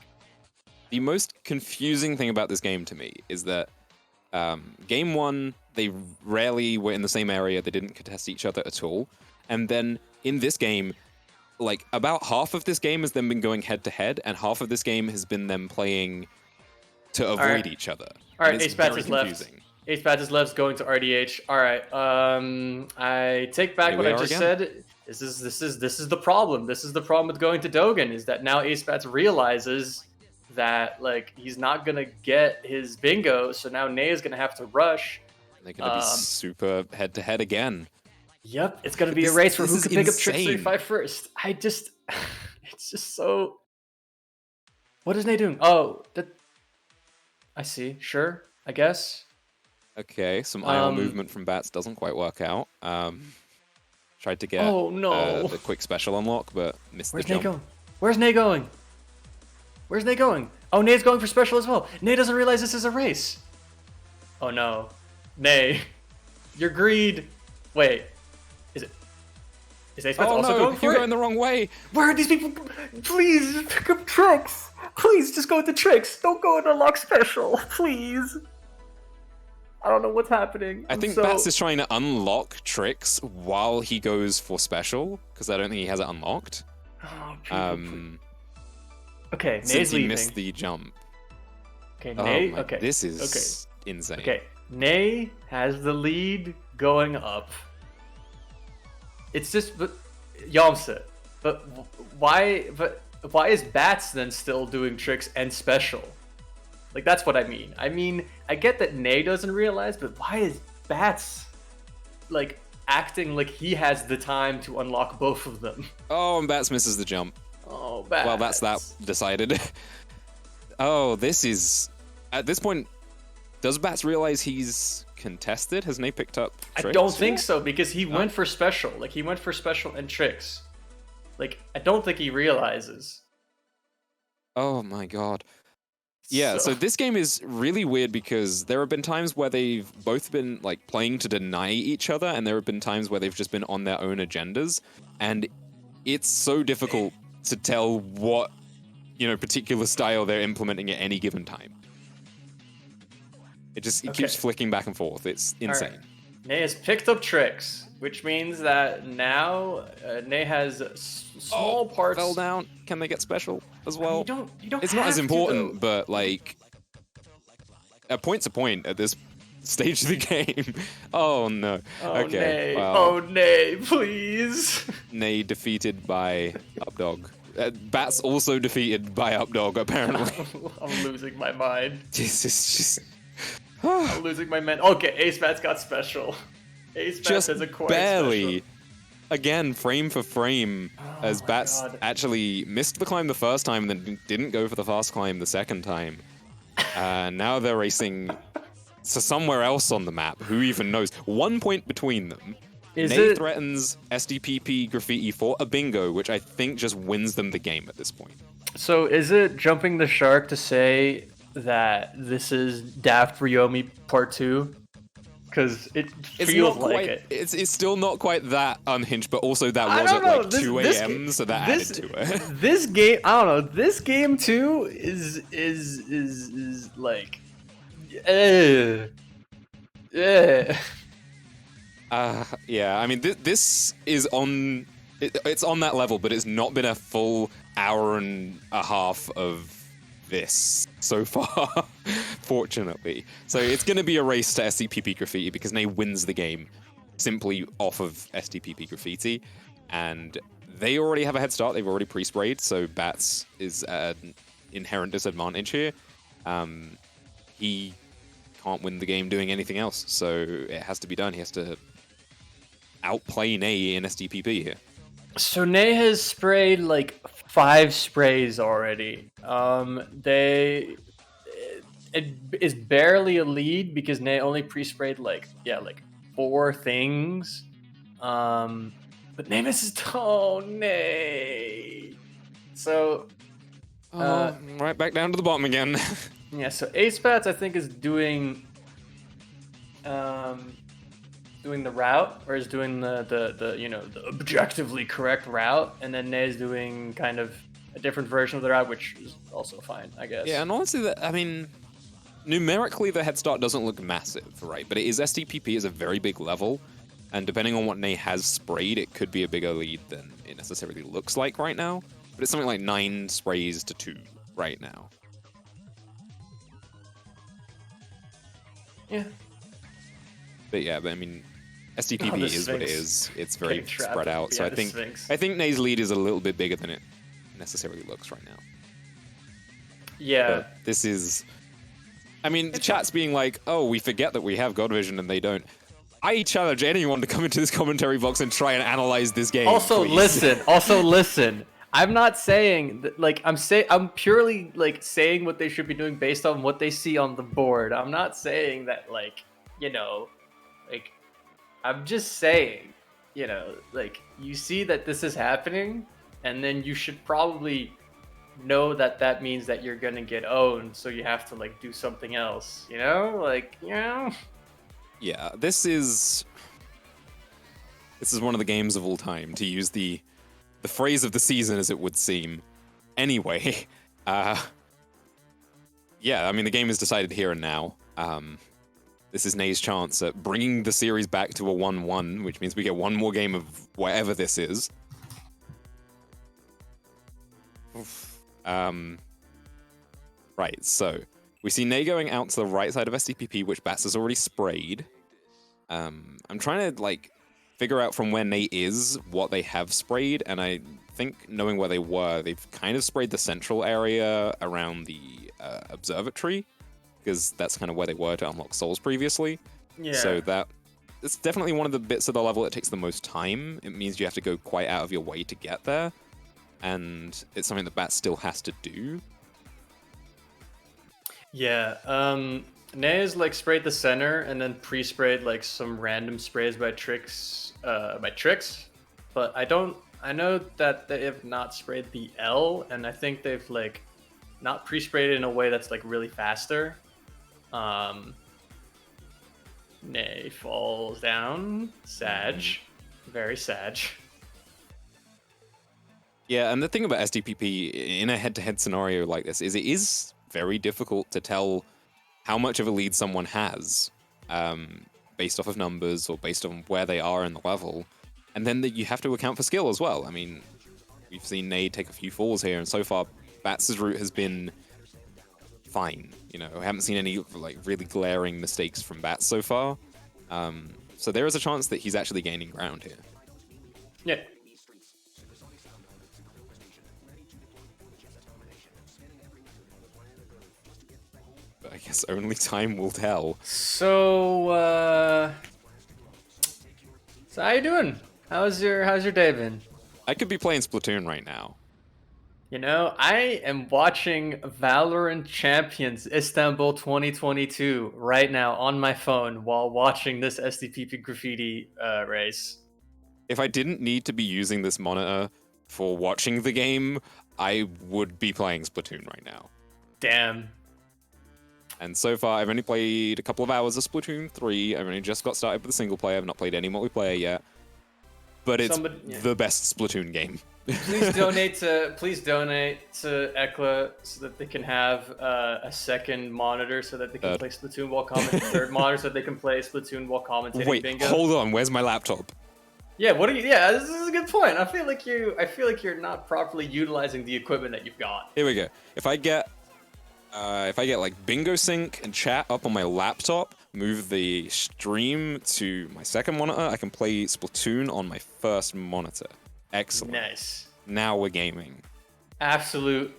The most confusing thing about this game to me is that game 1, they rarely were in the same area. They didn't contest each other at all. And then in this game, like, about half of this game has then been going head-to-head, and half of this game has been them playing to avoid each other. All right, Acebats is left. Acebats is left, going to RDH. All right, I take back what I just said. This is the problem. This is the problem with going to Dogen, is that now Acebats realizes that, like, he's not gonna get his bingo, so now Nate is gonna have to rush. They're gonna be super head-to-head again. Yep, it's gonna be a race for who can pick up Trick 35 first. It's just so... What is Nate doing? Oh, I see. Sure, I guess. Okay, some IL movement from Bats doesn't quite work out. Tried to get the quick special unlock, but missed the jump. Where's Nate going? Where's Nate going? Oh, Nate's going for special as well. Nate doesn't realize this is a race. Oh no. Nate, your greed. Wait. Is Acebats also going for it? You're going the wrong way. Where are these people? Please, pick up tricks. Please, just go with the tricks. Don't go and unlock special. Please. I don't know what's happening. I think Bats is trying to unlock tricks while he goes for special, because I don't think he has it unlocked. Oh, okay, Nate's since he leaving. missed the jump. Okay, Nate. Okay, this is insane. Okay, Nate has the lead going up. It's just, but Yamsa, but why? But why is Bats then still doing tricks and special? Like, that's what I mean. I mean, I get that Nay doesn't realize, but why is Bats like acting like he has the time to unlock both of them? Oh, and Bats misses the jump. Oh, Bats. Well, that's that decided. Oh, this is... At this point, does Bats realize he's contested? Has Nay picked up tricks? I don't think so, because he went for special. Like, he went for special and tricks. Like, I don't think he realizes. Oh my god. Yeah, so this game is really weird because there have been times where they've both been like playing to deny each other, and there have been times where they've just been on their own agendas, and it's so difficult to tell what, you know, particular style they're implementing at any given time. It keeps flicking back and forth. It's insane. Right. Nay has picked up tricks, which means that now Nay has small parts. Fell down. Can they get special as well? You don't It's not as have to, important, though. but like a point's a point at this stage of the game. Oh no. Oh, Okay. Nay. Well, Oh, Nay, please. Nay defeated by Updog. Bats also defeated by Updog, apparently. I'm losing my mind. This is just... I'm losing my mind. Okay, Acebats got special. Acebats just has acquired barely. special. Again, frame for frame, as my Bats God. actually missed the climb the first time and then didn't go for the fast climb the second time. Now they're racing to somewhere else on the map. Who even knows? 1 point between them. Nay threatens SDPP Graffiti for a bingo, which I think just wins them the game at this point. So is it jumping the shark to say that this is Daft Ryomi Part 2? Because it feels like it. It's still not quite that unhinged, but also that was don't at know. like 2 a.m., so that added to it. This game, I don't know. This game too is like, Yeah, I mean, this is on... It's on that level, but it's not been a full hour and a half of this so far, fortunately. So it's going to be a race to SDPP Graffiti because Nay wins the game simply off of SDPP Graffiti, and they already have a head start. They've already pre-sprayed, so Bats is at an inherent disadvantage here. He can't win the game doing anything else, so it has to be done. He has to outplay Nay in SDPP here. So Nay has sprayed like 5 sprays already. It is barely a lead because Nay only pre-sprayed like 4 things. But Nay misses. Oh, Nay. So Right back down to the bottom again. yeah. So Acebats I think is doing the route, or is doing the you know, the objectively correct route, and then Nay is doing kind of a different version of the route, which is also fine, I guess. Yeah, and honestly, I mean, numerically the head start doesn't look massive, right? But it is SDPP is a very big level, and depending on what Nay has sprayed, it could be a bigger lead than it necessarily looks like right now. But it's something like 9 sprays to 2 right now. Yeah. But yeah, I mean, SDPP is what it is. It's very Getting trapped. spread out. So Yeah, I the think Sphinx. Nay's lead is a little bit bigger than it necessarily looks right now. Yeah. But this is... I mean, the chat's being like, oh, we forget that we have God Vision and they don't. I challenge anyone to come into this commentary box and try and analyze this game. Also, please. listen. I'm not saying that, like, I'm purely like saying what they should be doing based on what they see on the board. I'm not saying that, like, you know, like, I'm just saying, you know, like, you see that this is happening, and then you should probably know that that means that you're gonna get owned, so you have to, like, do something else, you know? Like, you know? Yeah, this is one of the games of all time, to use the phrase of the season, as it would seem. Anyway, yeah, I mean, the game is decided here and now. This is Nay's chance at bringing the series back to a 1-1, which means we get one more game of whatever this is. Right, so we see Nay going out to the right side of SDPP, which Bats has already sprayed. I'm trying to, like, figure out from where Nate is what they have sprayed, and I think knowing where they were, they've kind of sprayed the central area around the observatory, because that's kind of where they were to unlock souls previously. Yeah. So it's definitely one of the bits of the level that takes the most time. It means you have to go quite out of your way to get there, and it's something that Bat still has to do. Yeah, Nae's like sprayed the center and then pre-sprayed like some random sprays by Trix, but I know that they have not sprayed the L, and I think they've like not pre-sprayed it in a way that's like really faster. Nae falls down, Sag, very Sag. Yeah, and the thing about SDPP in a head-to-head scenario like this is it is very difficult to tell how much of a lead someone has based off of numbers or based on where they are in the level. And then you have to account for skill as well. I mean, we've seen Nade take a few falls here, and so far, Bats' route has been fine. You know, I haven't seen any like really glaring mistakes from Bats so far. So there is a chance that he's actually gaining ground here. Yeah. But I guess only time will tell. So how you doing? How's your day been? I could be playing Splatoon right now. You know, I am watching Valorant Champions Istanbul 2022 right now on my phone while watching this SDPP graffiti race. If I didn't need to be using this monitor for watching the game, I would be playing Splatoon right now. Damn. And so far, I've only played a couple of hours of Splatoon 3. I've only just got started with the single player. I've not played any multiplayer yet. But it's the best Splatoon game. Please donate to ECLA so that they can have a second monitor so that they can play Splatoon while commentating. Third monitor so that they can play Splatoon while commentating. Wait, bingo. hold on. Where's my laptop? Yeah, what are you? Yeah, this is a good point. I feel like you're not properly utilizing the equipment that you've got. Here we go. If I get like Bingo Sync and chat up on my laptop, move the stream to my second monitor, I can play Splatoon on my first monitor. Excellent. Nice. Now we're gaming. Absolute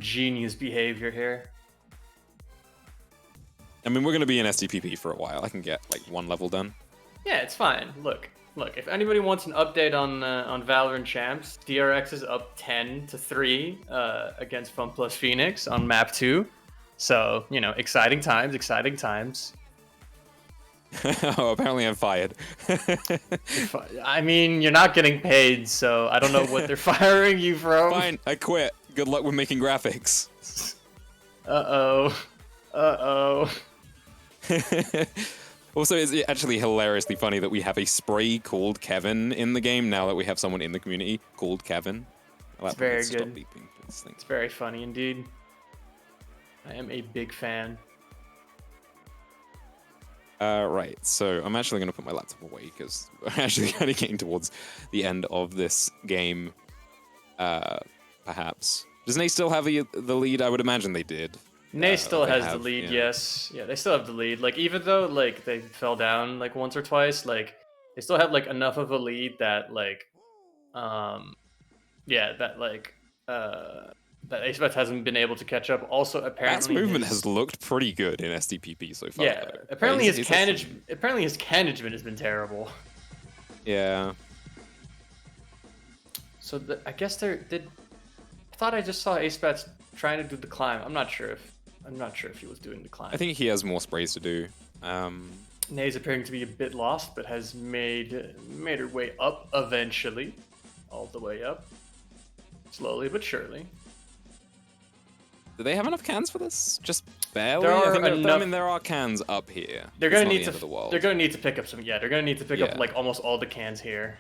genius behavior here. I mean, we're going to be in SDPP for a while. I can get like one level done. Yeah, it's fine. Look. If anybody wants an update on Valorant Champs, DRX is up 10-3 against Fun Plus Phoenix on map 2. So, you know, exciting times. Oh, apparently I'm fired. I mean, you're not getting paid, so I don't know what they're firing you from. Fine, I quit. Good luck with making graphics. Uh-oh. Also, it's actually hilariously funny that we have a spray called Kevin in the game now that we have someone in the community called Kevin. It's very good. It's very funny indeed. I am a big fan. Right, so I'm actually going to put my laptop away because we're actually kind of getting towards the end of this game, perhaps. Does Nate still have the lead? I would imagine they did. Nae still has the lead, yes. Yeah, they still have the lead. Like, even though, like, they fell down, like, once or twice, like, they still have, like, enough of a lead that, like, that Acebats hasn't been able to catch up. Also, apparently... Bat's movement has looked pretty good in SDPP so far. Yeah, apparently his management has been terrible. Yeah. So, I guess I thought I just saw Acebats trying to do the climb. I'm not sure if he was doing the climb. I think he has more sprays to do. Nae's appearing to be a bit lost, but has made her way up eventually. All the way up. Slowly but surely. Do they have enough cans for this? Just barely? I mean, there are cans up here. They're gonna It's need not the end of the world. They're gonna need to pick up some. Yeah, they're gonna need to pick up like almost all the cans here.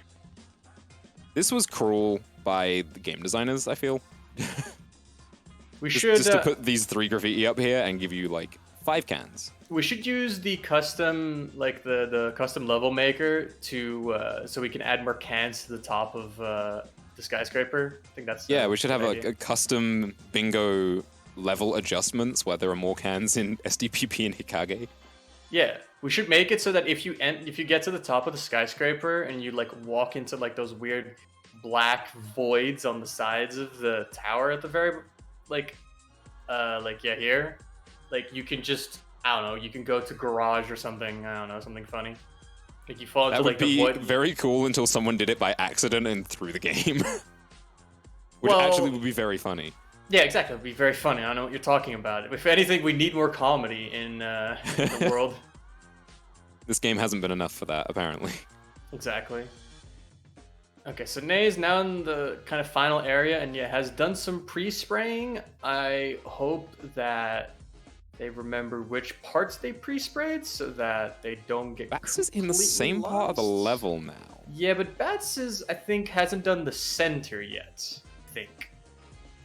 This was cruel by the game designers, I feel. We should just to put these 3 graffiti up here and give you like 5 cans. We should use the custom, like the custom level maker to so we can add more cans to the top of the skyscraper. I think that's we should have like a custom bingo level adjustments where there are more cans in SDPP and Hikage. Yeah, we should make it so that if you get to the top of the skyscraper and you like walk into like those weird black voids on the sides of the tower at the very here, like you can just I don't know, you can go to garage or something. I don't know, something funny. Like you fall into That would like the be void. very cool until someone did it by accident and through the game. Which Well, actually would be very funny. Yeah, exactly. It'd be very funny. I don't know what you're talking about. If anything, we need more comedy in the world. This game hasn't been enough for that, apparently. Exactly. Okay, so Ney is now in the kind of final area and yeah, has done some pre-spraying. I hope that they remember which parts they pre-sprayed so that they don't get Bats is in the same part of the lost. level now. Yeah, but Bats is, I think, hasn't done the center yet. I think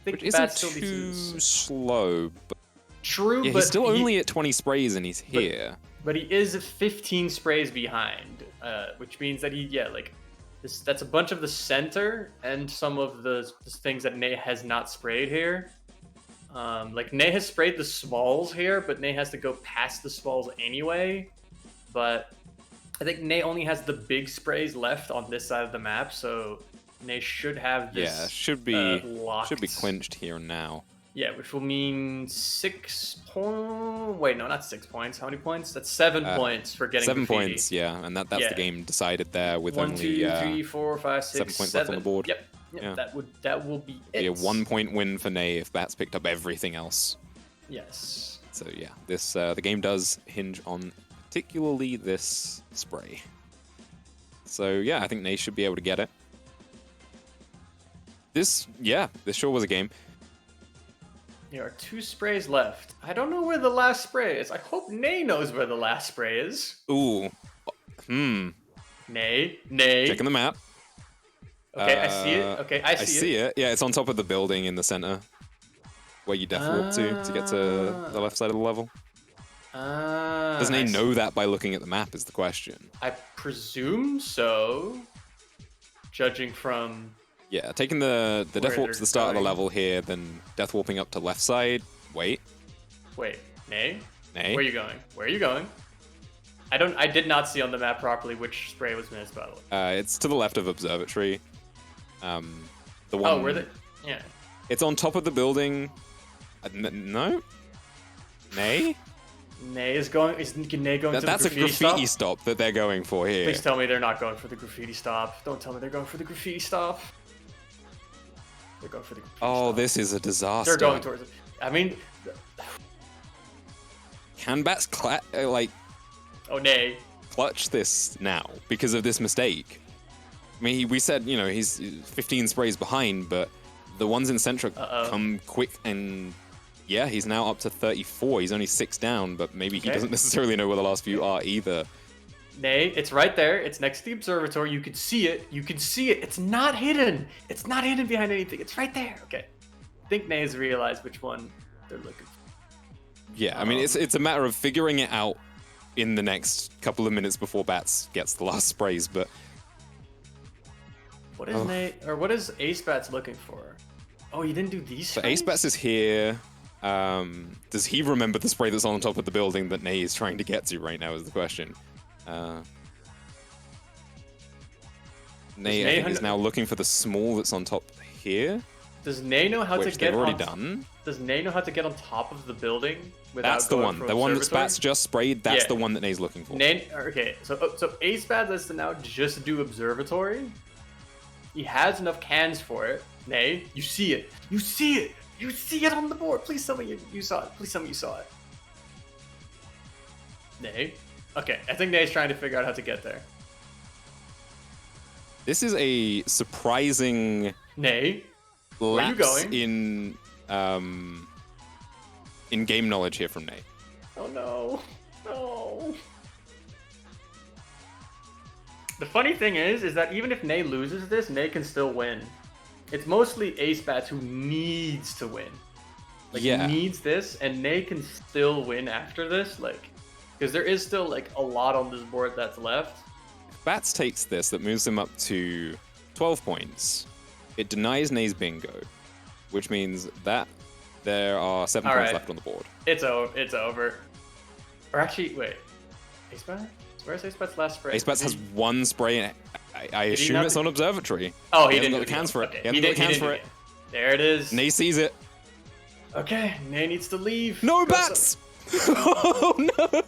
Which isn't Bats still too needs to- slow. But True, yeah, but he's still only at 20 sprays and he's here. But he is 15 sprays behind, which means that that's a bunch of the center and some of the things that Ney has not sprayed here. Like Ney has sprayed the smalls here, but Ney has to go past the smalls anyway. But I think Ney only has the big sprays left on this side of the map, so Ney should have this. Yeah, should be locked. clinched here and now. Yeah, which will mean 6 points. Wait, no, not 6 points. How many points? That's 7 points for getting 7 graffiti. points, yeah, and that's Yeah. the game decided there with 1, only 2, 3, 4, 5, 6, 7 points left on the board. Yep. Yeah. That will be it. be a 1 point win for Ney if Bats picked up everything else. Yes. So yeah, this the game does hinge on particularly this spray. So yeah, I think Ney should be able to get it. This sure was a game. There are 2 sprays left. I don't know where the last spray is. I hope Ney knows where the last spray is. Ooh. Ney. Checking the map. Okay, I see it. Okay, I see it. Yeah, it's on top of the building in the center. Where you death warp to get to the left side of the level. Doesn't he know that by looking at the map is the question. I presume so. Judging from... Yeah, taking the death warp to the start of the going. level here, then death warping up to left side. Wait, Ney? Ney? Where are you going? I did not see on the map properly which spray was missed, by the way. It's to the left of observatory. The one. Oh, where the... Yeah. It's on top of the building. No? Ney? Ney is going... Is Ney going to the That's a graffiti graffiti stop? stop that they're going for here. Please tell me they're not going for the graffiti stop. Don't tell me they're going for the graffiti stop. They're going for the graffiti Oh, stop. this is a disaster. They're going towards it. I mean... Can Bats Ney. clutch this now because of this mistake? I mean, we said, he's 15 sprays behind, but the ones in Centra come quick and... Yeah, he's now up to 34. He's only 6 down, but maybe he doesn't necessarily know where the last few are either. Ney, it's right there. It's next to the observatory. You can see it. It's not hidden. It's not hidden behind anything. It's right there. Okay. I think Ney has realized which one they're looking for. Yeah, I mean, it's a matter of figuring it out in the next couple of minutes before Bats gets the last sprays, but... What is Ney, or what is Acebats looking for? Oh, you didn't do these So sprays? Acebats is here. Does he remember the spray that's on top of the building that Ney is trying to get to right now is the question. Ney, I think, is now looking for the small that's on top here, Does Ney know how to which get they've already on... done. Does Ney know how to get on top of the building without That's the going one. for The one that observatory? Spats just sprayed, that's Yeah. the one that Ney's looking for. Okay, so Acebats has to now just do observatory. He has enough cans for it. Ney, you see it. You see it. You see it on the board. Please tell me you saw it. Please tell me you saw it. Ney? Okay, I think Ney's trying to figure out how to get there. This is a surprising Ney? Where are you lapse going? in game knowledge here from Ney. Oh no. No. The funny thing is that even if Ney loses this, Ney can still win. It's mostly Acebats who needs to win. He needs this, and Ney can still win after this, because there is still, a lot on this board that's left. If Bats takes this, that moves him up to 12 points. It denies Ney's bingo, which means that there are 7 points left on the board. It's over. Or actually, wait. Acebats? Where's Acebats' last spray? Acebats has one spray, and I assume not it's on Observatory. Oh, he hasn't didn't got do the cans for it. Okay. He hasn't got the cans for it. There it is. Nay sees it. Okay, Nay needs to leave. No bats! Oh no!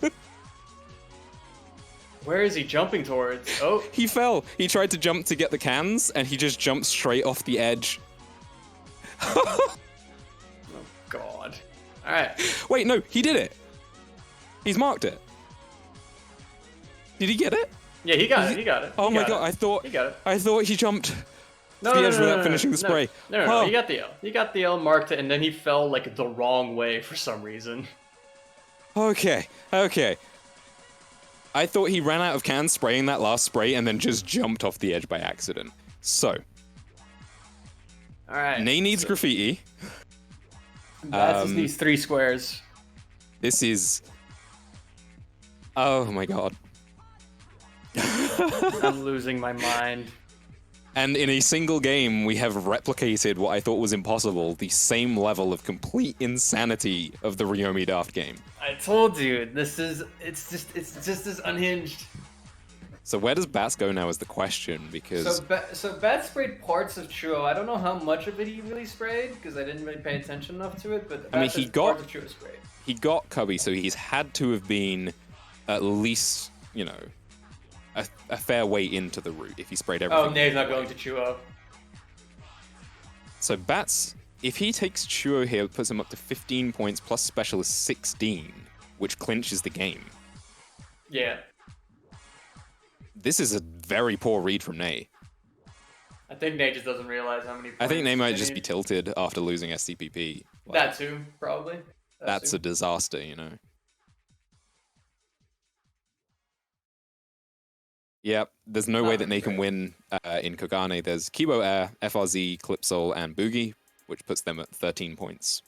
Where is he jumping towards? Oh, He fell. He tried to jump to get the cans, and he just jumped straight off the edge. oh God. All right. Wait, no, he did it. He's marked it. Did he get it? Yeah, he got it. He got it. Oh He my got god, it. I thought He got it. I thought he jumped No, to the no, edge no, without no, finishing no, the spray. No, Oh. he got the L. He got the L, marked it, and then he fell like the wrong way for some reason. Okay. I thought he ran out of cans spraying that last spray and then just jumped off the edge by accident. So, All right. Nay needs graffiti. That's just these 3 squares. This is... Oh my god. I'm losing my mind. And in a single game, we have replicated what I thought was impossible, the same level of complete insanity of the Ryomi Daft game. I told you, it's just as unhinged. So where does Bats go now is the question, because... So Bat sprayed parts of Chuo. I don't know how much of it he really sprayed, because I didn't really pay attention enough to it, but I mean, Bat he says got- parts of Chuo sprayed. He got Cubby, so he's had to have been at least, you know, a fair way into the route if he sprayed everything. Oh, Nay's not going to Chuo. So Bats, if he takes Chuo here, it puts him up to 15 points plus special is 16, which clinches the game. Yeah. This is a very poor read from Nay. I think Nay just doesn't realize how many points I think Nay might they just be need. tilted after losing SCPP. Like, That too, probably. that's a disaster, you know. Yep, there's no way that Nay can win in Kogane. There's Kibo Air, FRZ, Clipsol, and Boogie, which puts them at 13 points.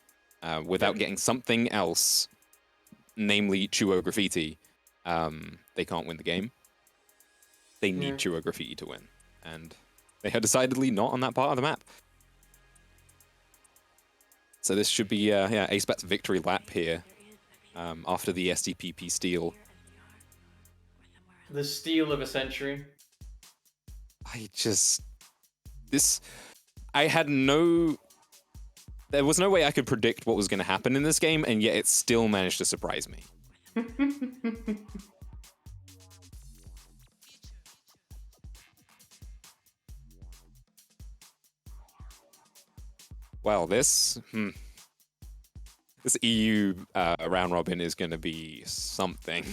Without getting something else, namely Chuo Graffiti, they can't win the game. They need Chuo Graffiti to win. And they are decidedly not on that part of the map. So this should be Acebats' victory lap here after the SDPP steal. The steal of a century. There was no way I could predict what was going to happen in this game, and yet it still managed to surprise me. Well, this EU round robin is going to be something.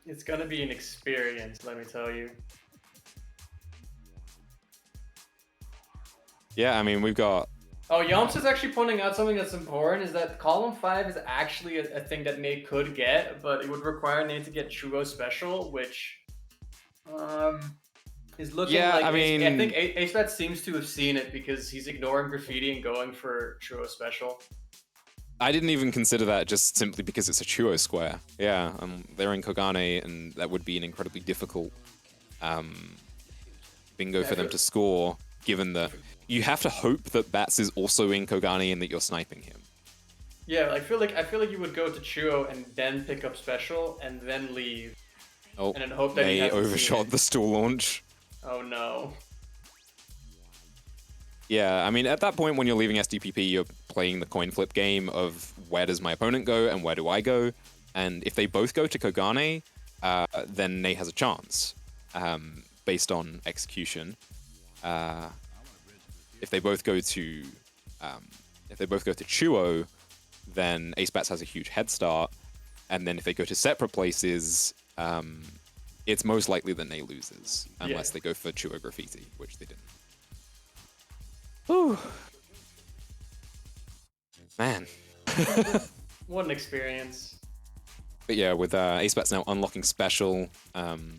It's gonna be an experience, let me tell you. Yeah, I mean, we've got... Oh, Yomps is actually pointing out something that's important, is that column 5 is actually a thing that Nate could get, but it would require Nate to get Chuo Special, which is looking like... I mean... I think Acebats seems to have seen it because he's ignoring Graffiti and going for Chuo Special. I didn't even consider that just simply because it's a Chuo square. Yeah, they're in Kogane, and that would be an incredibly difficult bingo for them to score, given that you have to hope that Bats is also in Kogane and that you're sniping him. Yeah, I feel like you would go to Chuo and then pick up Special and then leave. Oh, and then hope that he they hasn't seen overshot it. the stool launch. Oh no. Yeah, I mean, at that point when you're leaving SDPP, you're playing the coin flip game of where does my opponent go and where do I go? And if they both go to Kogane, then Nate has a chance based on execution. If they both go to Chuo, then Acebats has a huge head start. And then if they go to separate places, it's most likely that Nate loses unless they go for Chuo Graffiti, which they didn't. Whew. Man. What an experience. But yeah, with Acebats now unlocking special, only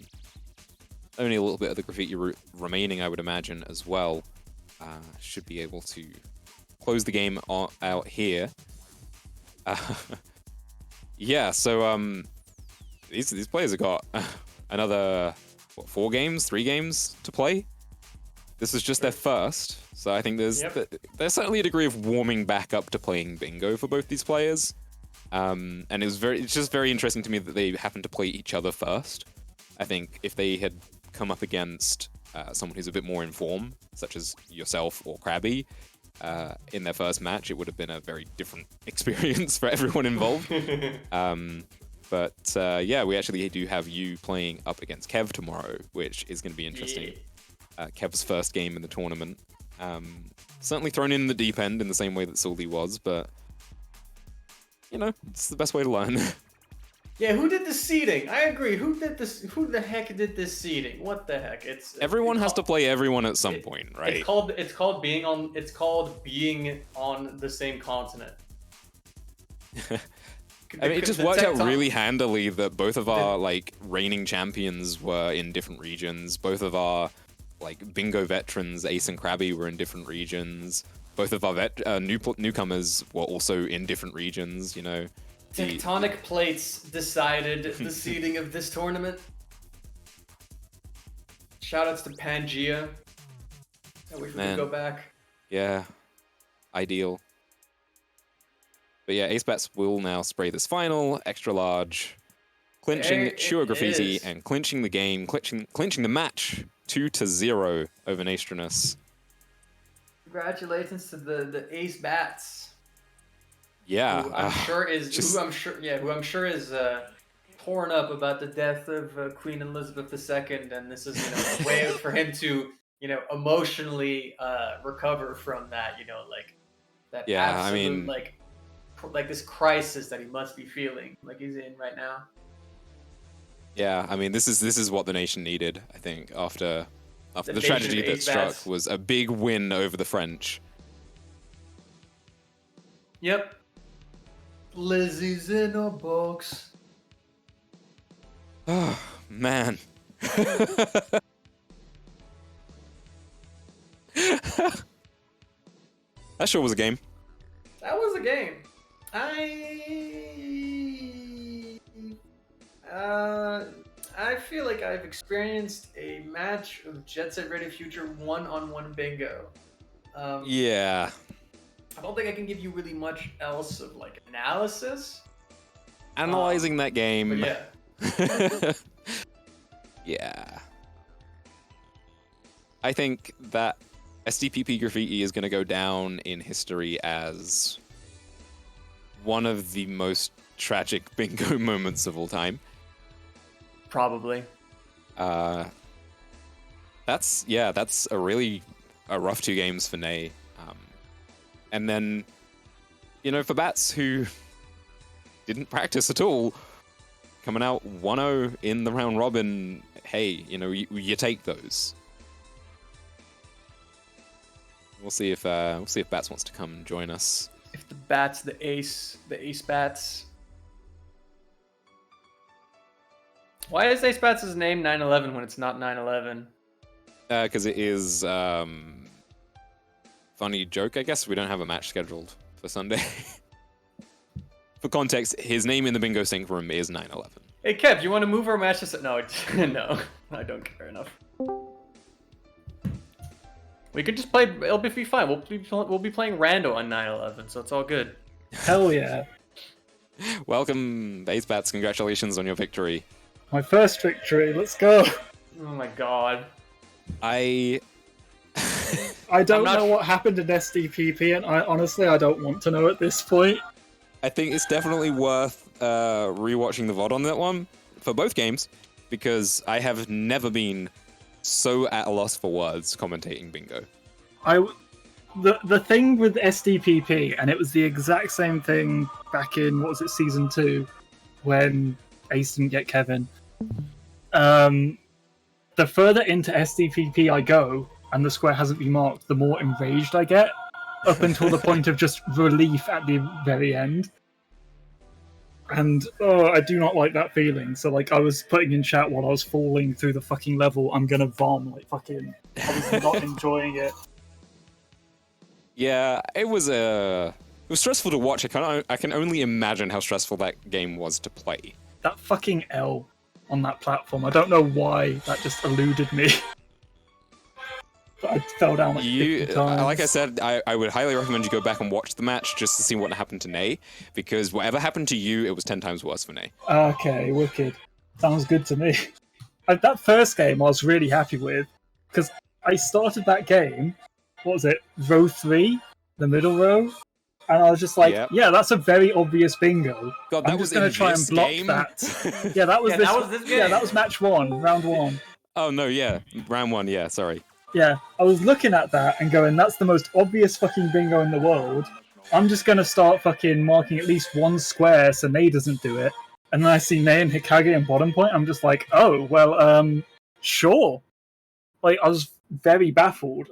a little bit of the graffiti route remaining, I would imagine, as well. Should be able to close the game out here. Yeah, so these players have got another, 3 games to play? This is just their first, so I think there's certainly a degree of warming back up to playing bingo for both these players. And it's just very interesting to me that they happened to play each other first. I think if they had come up against someone who's a bit more in form, such as yourself or Krabby, in their first match, it would have been a very different experience for everyone involved. But yeah, we actually do have you playing up against Kev tomorrow, which is going to be interesting. Kev's first game in the tournament. Certainly thrown in the deep end in the same way that Sully was, but you know, it's the best way to learn. Yeah, who did the seeding? I agree. Who did this? Who the heck did this seeding? What the heck? Everyone has to play everyone at some point, right? It's called being on the same continent. I mean, it just worked out really handily that both of our like reigning champions were in different regions. Both of our like bingo veterans, Ace and Krabby, were in different regions. Both of our newcomers were also in different regions. You know, tectonic plates decided the seeding of this tournament. Shoutouts to Pangea. I wish we could go back. Yeah, ideal. But yeah, Acebats will now spray this final, extra large, clinching Chewer Graffiti and clinching the game, clinching the match 2-0 over Naestrinus. Congratulations to the Acebats. Yeah, who I'm sure is torn up about the death of Queen Elizabeth II, and this is a way for him to emotionally recover from that. That absolute like this crisis that he must be feeling like he's in right now. Yeah, I mean this is what the nation needed, I think, after the tragedy that struck was a big win over the French. Yep. Lizzie's in a box. Oh, man. That sure was a game. That was a game. I feel like I've experienced a match of Jet Set Radio Future one-on-one bingo. Yeah. I don't think I can give you really much else of like analysis. Analyzing that game. Yeah. Yeah. I think that SDPP Graffiti is going to go down in history as one of the most tragic bingo moments of all time. Probably. That's a rough 2 games for Nay. And then, for Bats, who didn't practice at all, coming out 1-0 in the round robin, hey, you take those. We'll see if Bats wants to come join us. If the Bats, the Ace Bats. Why is Ace Bats' name 9/11 when it's not 9/11? Because it is funny joke, I guess. We don't have a match scheduled for Sunday. For context, his name in the bingo sync room is 9/11. Hey Kev, you want to move our match to no, no, I don't care enough. We could just play. It'll be fine. We'll be playing rando on 9/11, so it's all good. Hell yeah! Welcome, Ace Bats. Congratulations on your victory. My first victory. Let's go. Oh my god. I don't know what happened in SDPP, and I don't want to know at this point. I think it's definitely worth rewatching the VOD on that one for both games, because I have never been so at a loss for words commentating bingo. The thing with SDPP, and it was the exact same thing back in, season 2, when Ace didn't get Kevin. The further into SDPP I go, and the square hasn't been marked, the more enraged I get, up until the point of just relief at the very end. And, I do not like that feeling. So, I was putting in chat while I was falling through the fucking level, I'm gonna vomit, I was not enjoying it. Yeah, it was stressful to watch. I can only imagine how stressful that game was to play. That fucking L on that platform, I don't know why that just eluded me. but I fell down like 50 times. Like I said, I would highly recommend you go back and watch the match just to see what happened to Nay, because whatever happened to you, it was 10 times worse for Nay. Okay, wicked. Sounds good to me. That first game I was really happy with, because I started that game, what was it, row 3, the middle row? And I was just like, Yep. yeah, that's a very obvious bingo. God, that I'm was just going in to try and this block game? that. Yeah, that was Yeah, this. that was this game. Yeah, that was match 1, round 1. Oh, no, yeah. Round 1, yeah, sorry. Yeah, I was looking at that and going, that's the most obvious fucking bingo in the world. I'm just going to start fucking marking at least one square so Ney doesn't do it. And then I see Ney and Hikage and bottom point. I'm just like, oh, well, sure. Like, I was very baffled.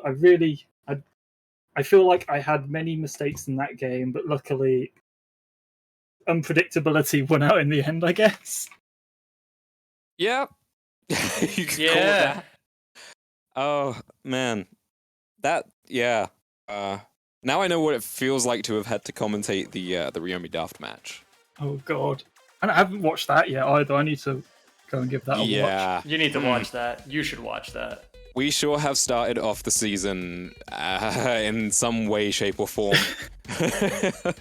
I feel like I had many mistakes in that game, but luckily, unpredictability won out in the end, I guess. Yeah. You could call it Yeah. that. Oh, man. Yeah. Now I know what it feels like to have had to commentate the Ryomi Daft match. Oh, God. And I haven't watched that yet either. I need to go and give that a watch. Yeah. You need to watch that. You should watch that. We sure have started off the season in some way, shape, or form.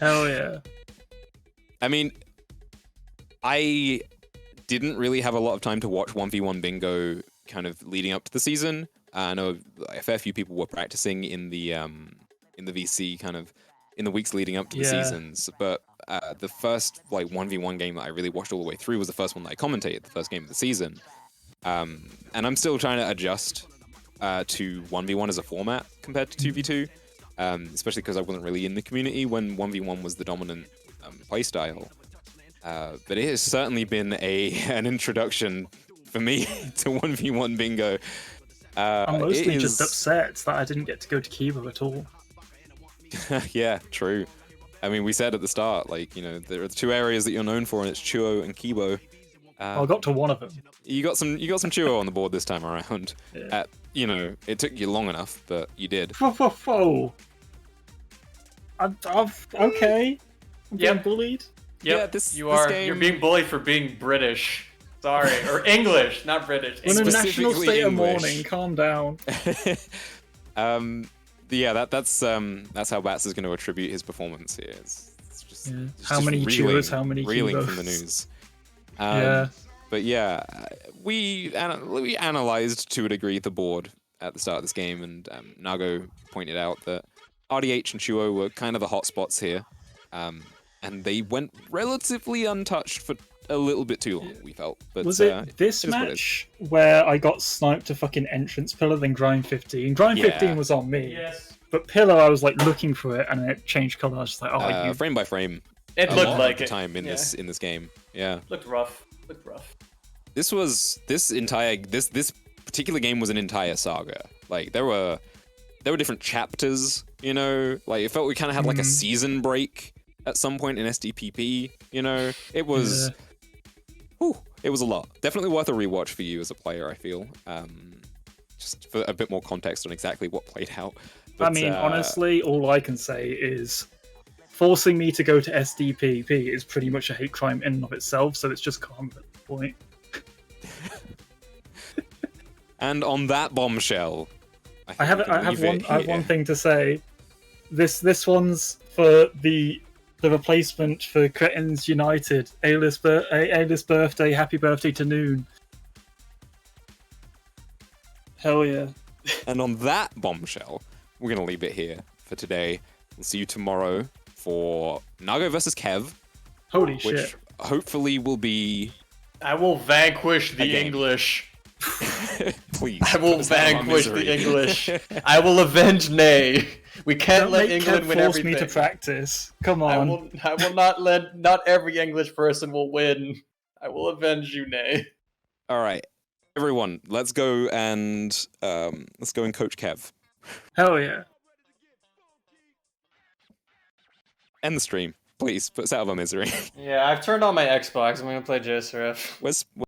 Hell yeah. I mean, I didn't really have a lot of time to watch 1v1 bingo kind of leading up to the season. I know a fair few people were practicing in the VC kind of in the weeks leading up to the seasons, but the first like 1v1 game that I really watched all the way through was the first one that I commentated, the first game of the season. And I'm still trying to adjust to 1v1 as a format compared to 2v2, especially because I wasn't really in the community when 1v1 was the dominant playstyle. But it has certainly been an introduction for me to 1v1 bingo. I'm mostly just upset that I didn't get to go to Kibo at all. Yeah, true. I mean, we said at the start, like, you know, there are two areas that you're known for, and it's Chuo and Kibo. I got to one of them. You got some Chuo on the board this time around. Yeah. You know, it took you long enough, but you did. Whoa. Okay. I'm getting bullied. Yep, Yeah, You're being bullied for being British. Sorry, or English, not British. We're in a national Specifically state of English. mourning. Calm down. Yeah, that's how Bats is going to attribute his performance here. It's just, it's How just many Chuos, how many reeling Kibos. from the news. Yeah. But yeah, we analyzed to a degree the board at the start of this game, and Nago pointed out that RDH and Chuo were kind of the hot spots here, and they went relatively untouched for a little bit too long, we felt. But Was it this match where I got sniped to fucking entrance pillar, then grind 15? Grind 15 was on me. Yes. But pillar, I was like looking for it, and it changed color. I was just like, oh, you. Frame by frame. It a looked lot like of the it. time in this game. Yeah. Looked rough. This particular game was an entire saga. Like there were different chapters, you know, like it felt we kind of had like a season break at some point in SDPP, you know. It was it was a lot. Definitely worth a rewatch for you as a player, I feel. Just for a bit more context on exactly what played out. But, I mean, honestly, all I can say is forcing me to go to SDPP is pretty much a hate crime in and of itself, so it's just calm at the point. And on that bombshell, I have one thing to say. This one's for the replacement for Cretins United. A-list birthday, happy birthday to Noon. Hell yeah. And on that bombshell, we're going to leave it here for today. We'll see you tomorrow for Nago versus Kev. Holy which shit. hopefully will be... I will vanquish the English. Please. I will vanquish the English. I will avenge Nay. We can't let England win force everything. me to practice. Come on. I will not let... Not every English person will win. I will avenge you, Nay. All right. Everyone, let's go and coach Kev. Hell yeah. End the stream, please. Put us out of our misery. Yeah, I've turned on my Xbox. I'm going to play JSRF. Where's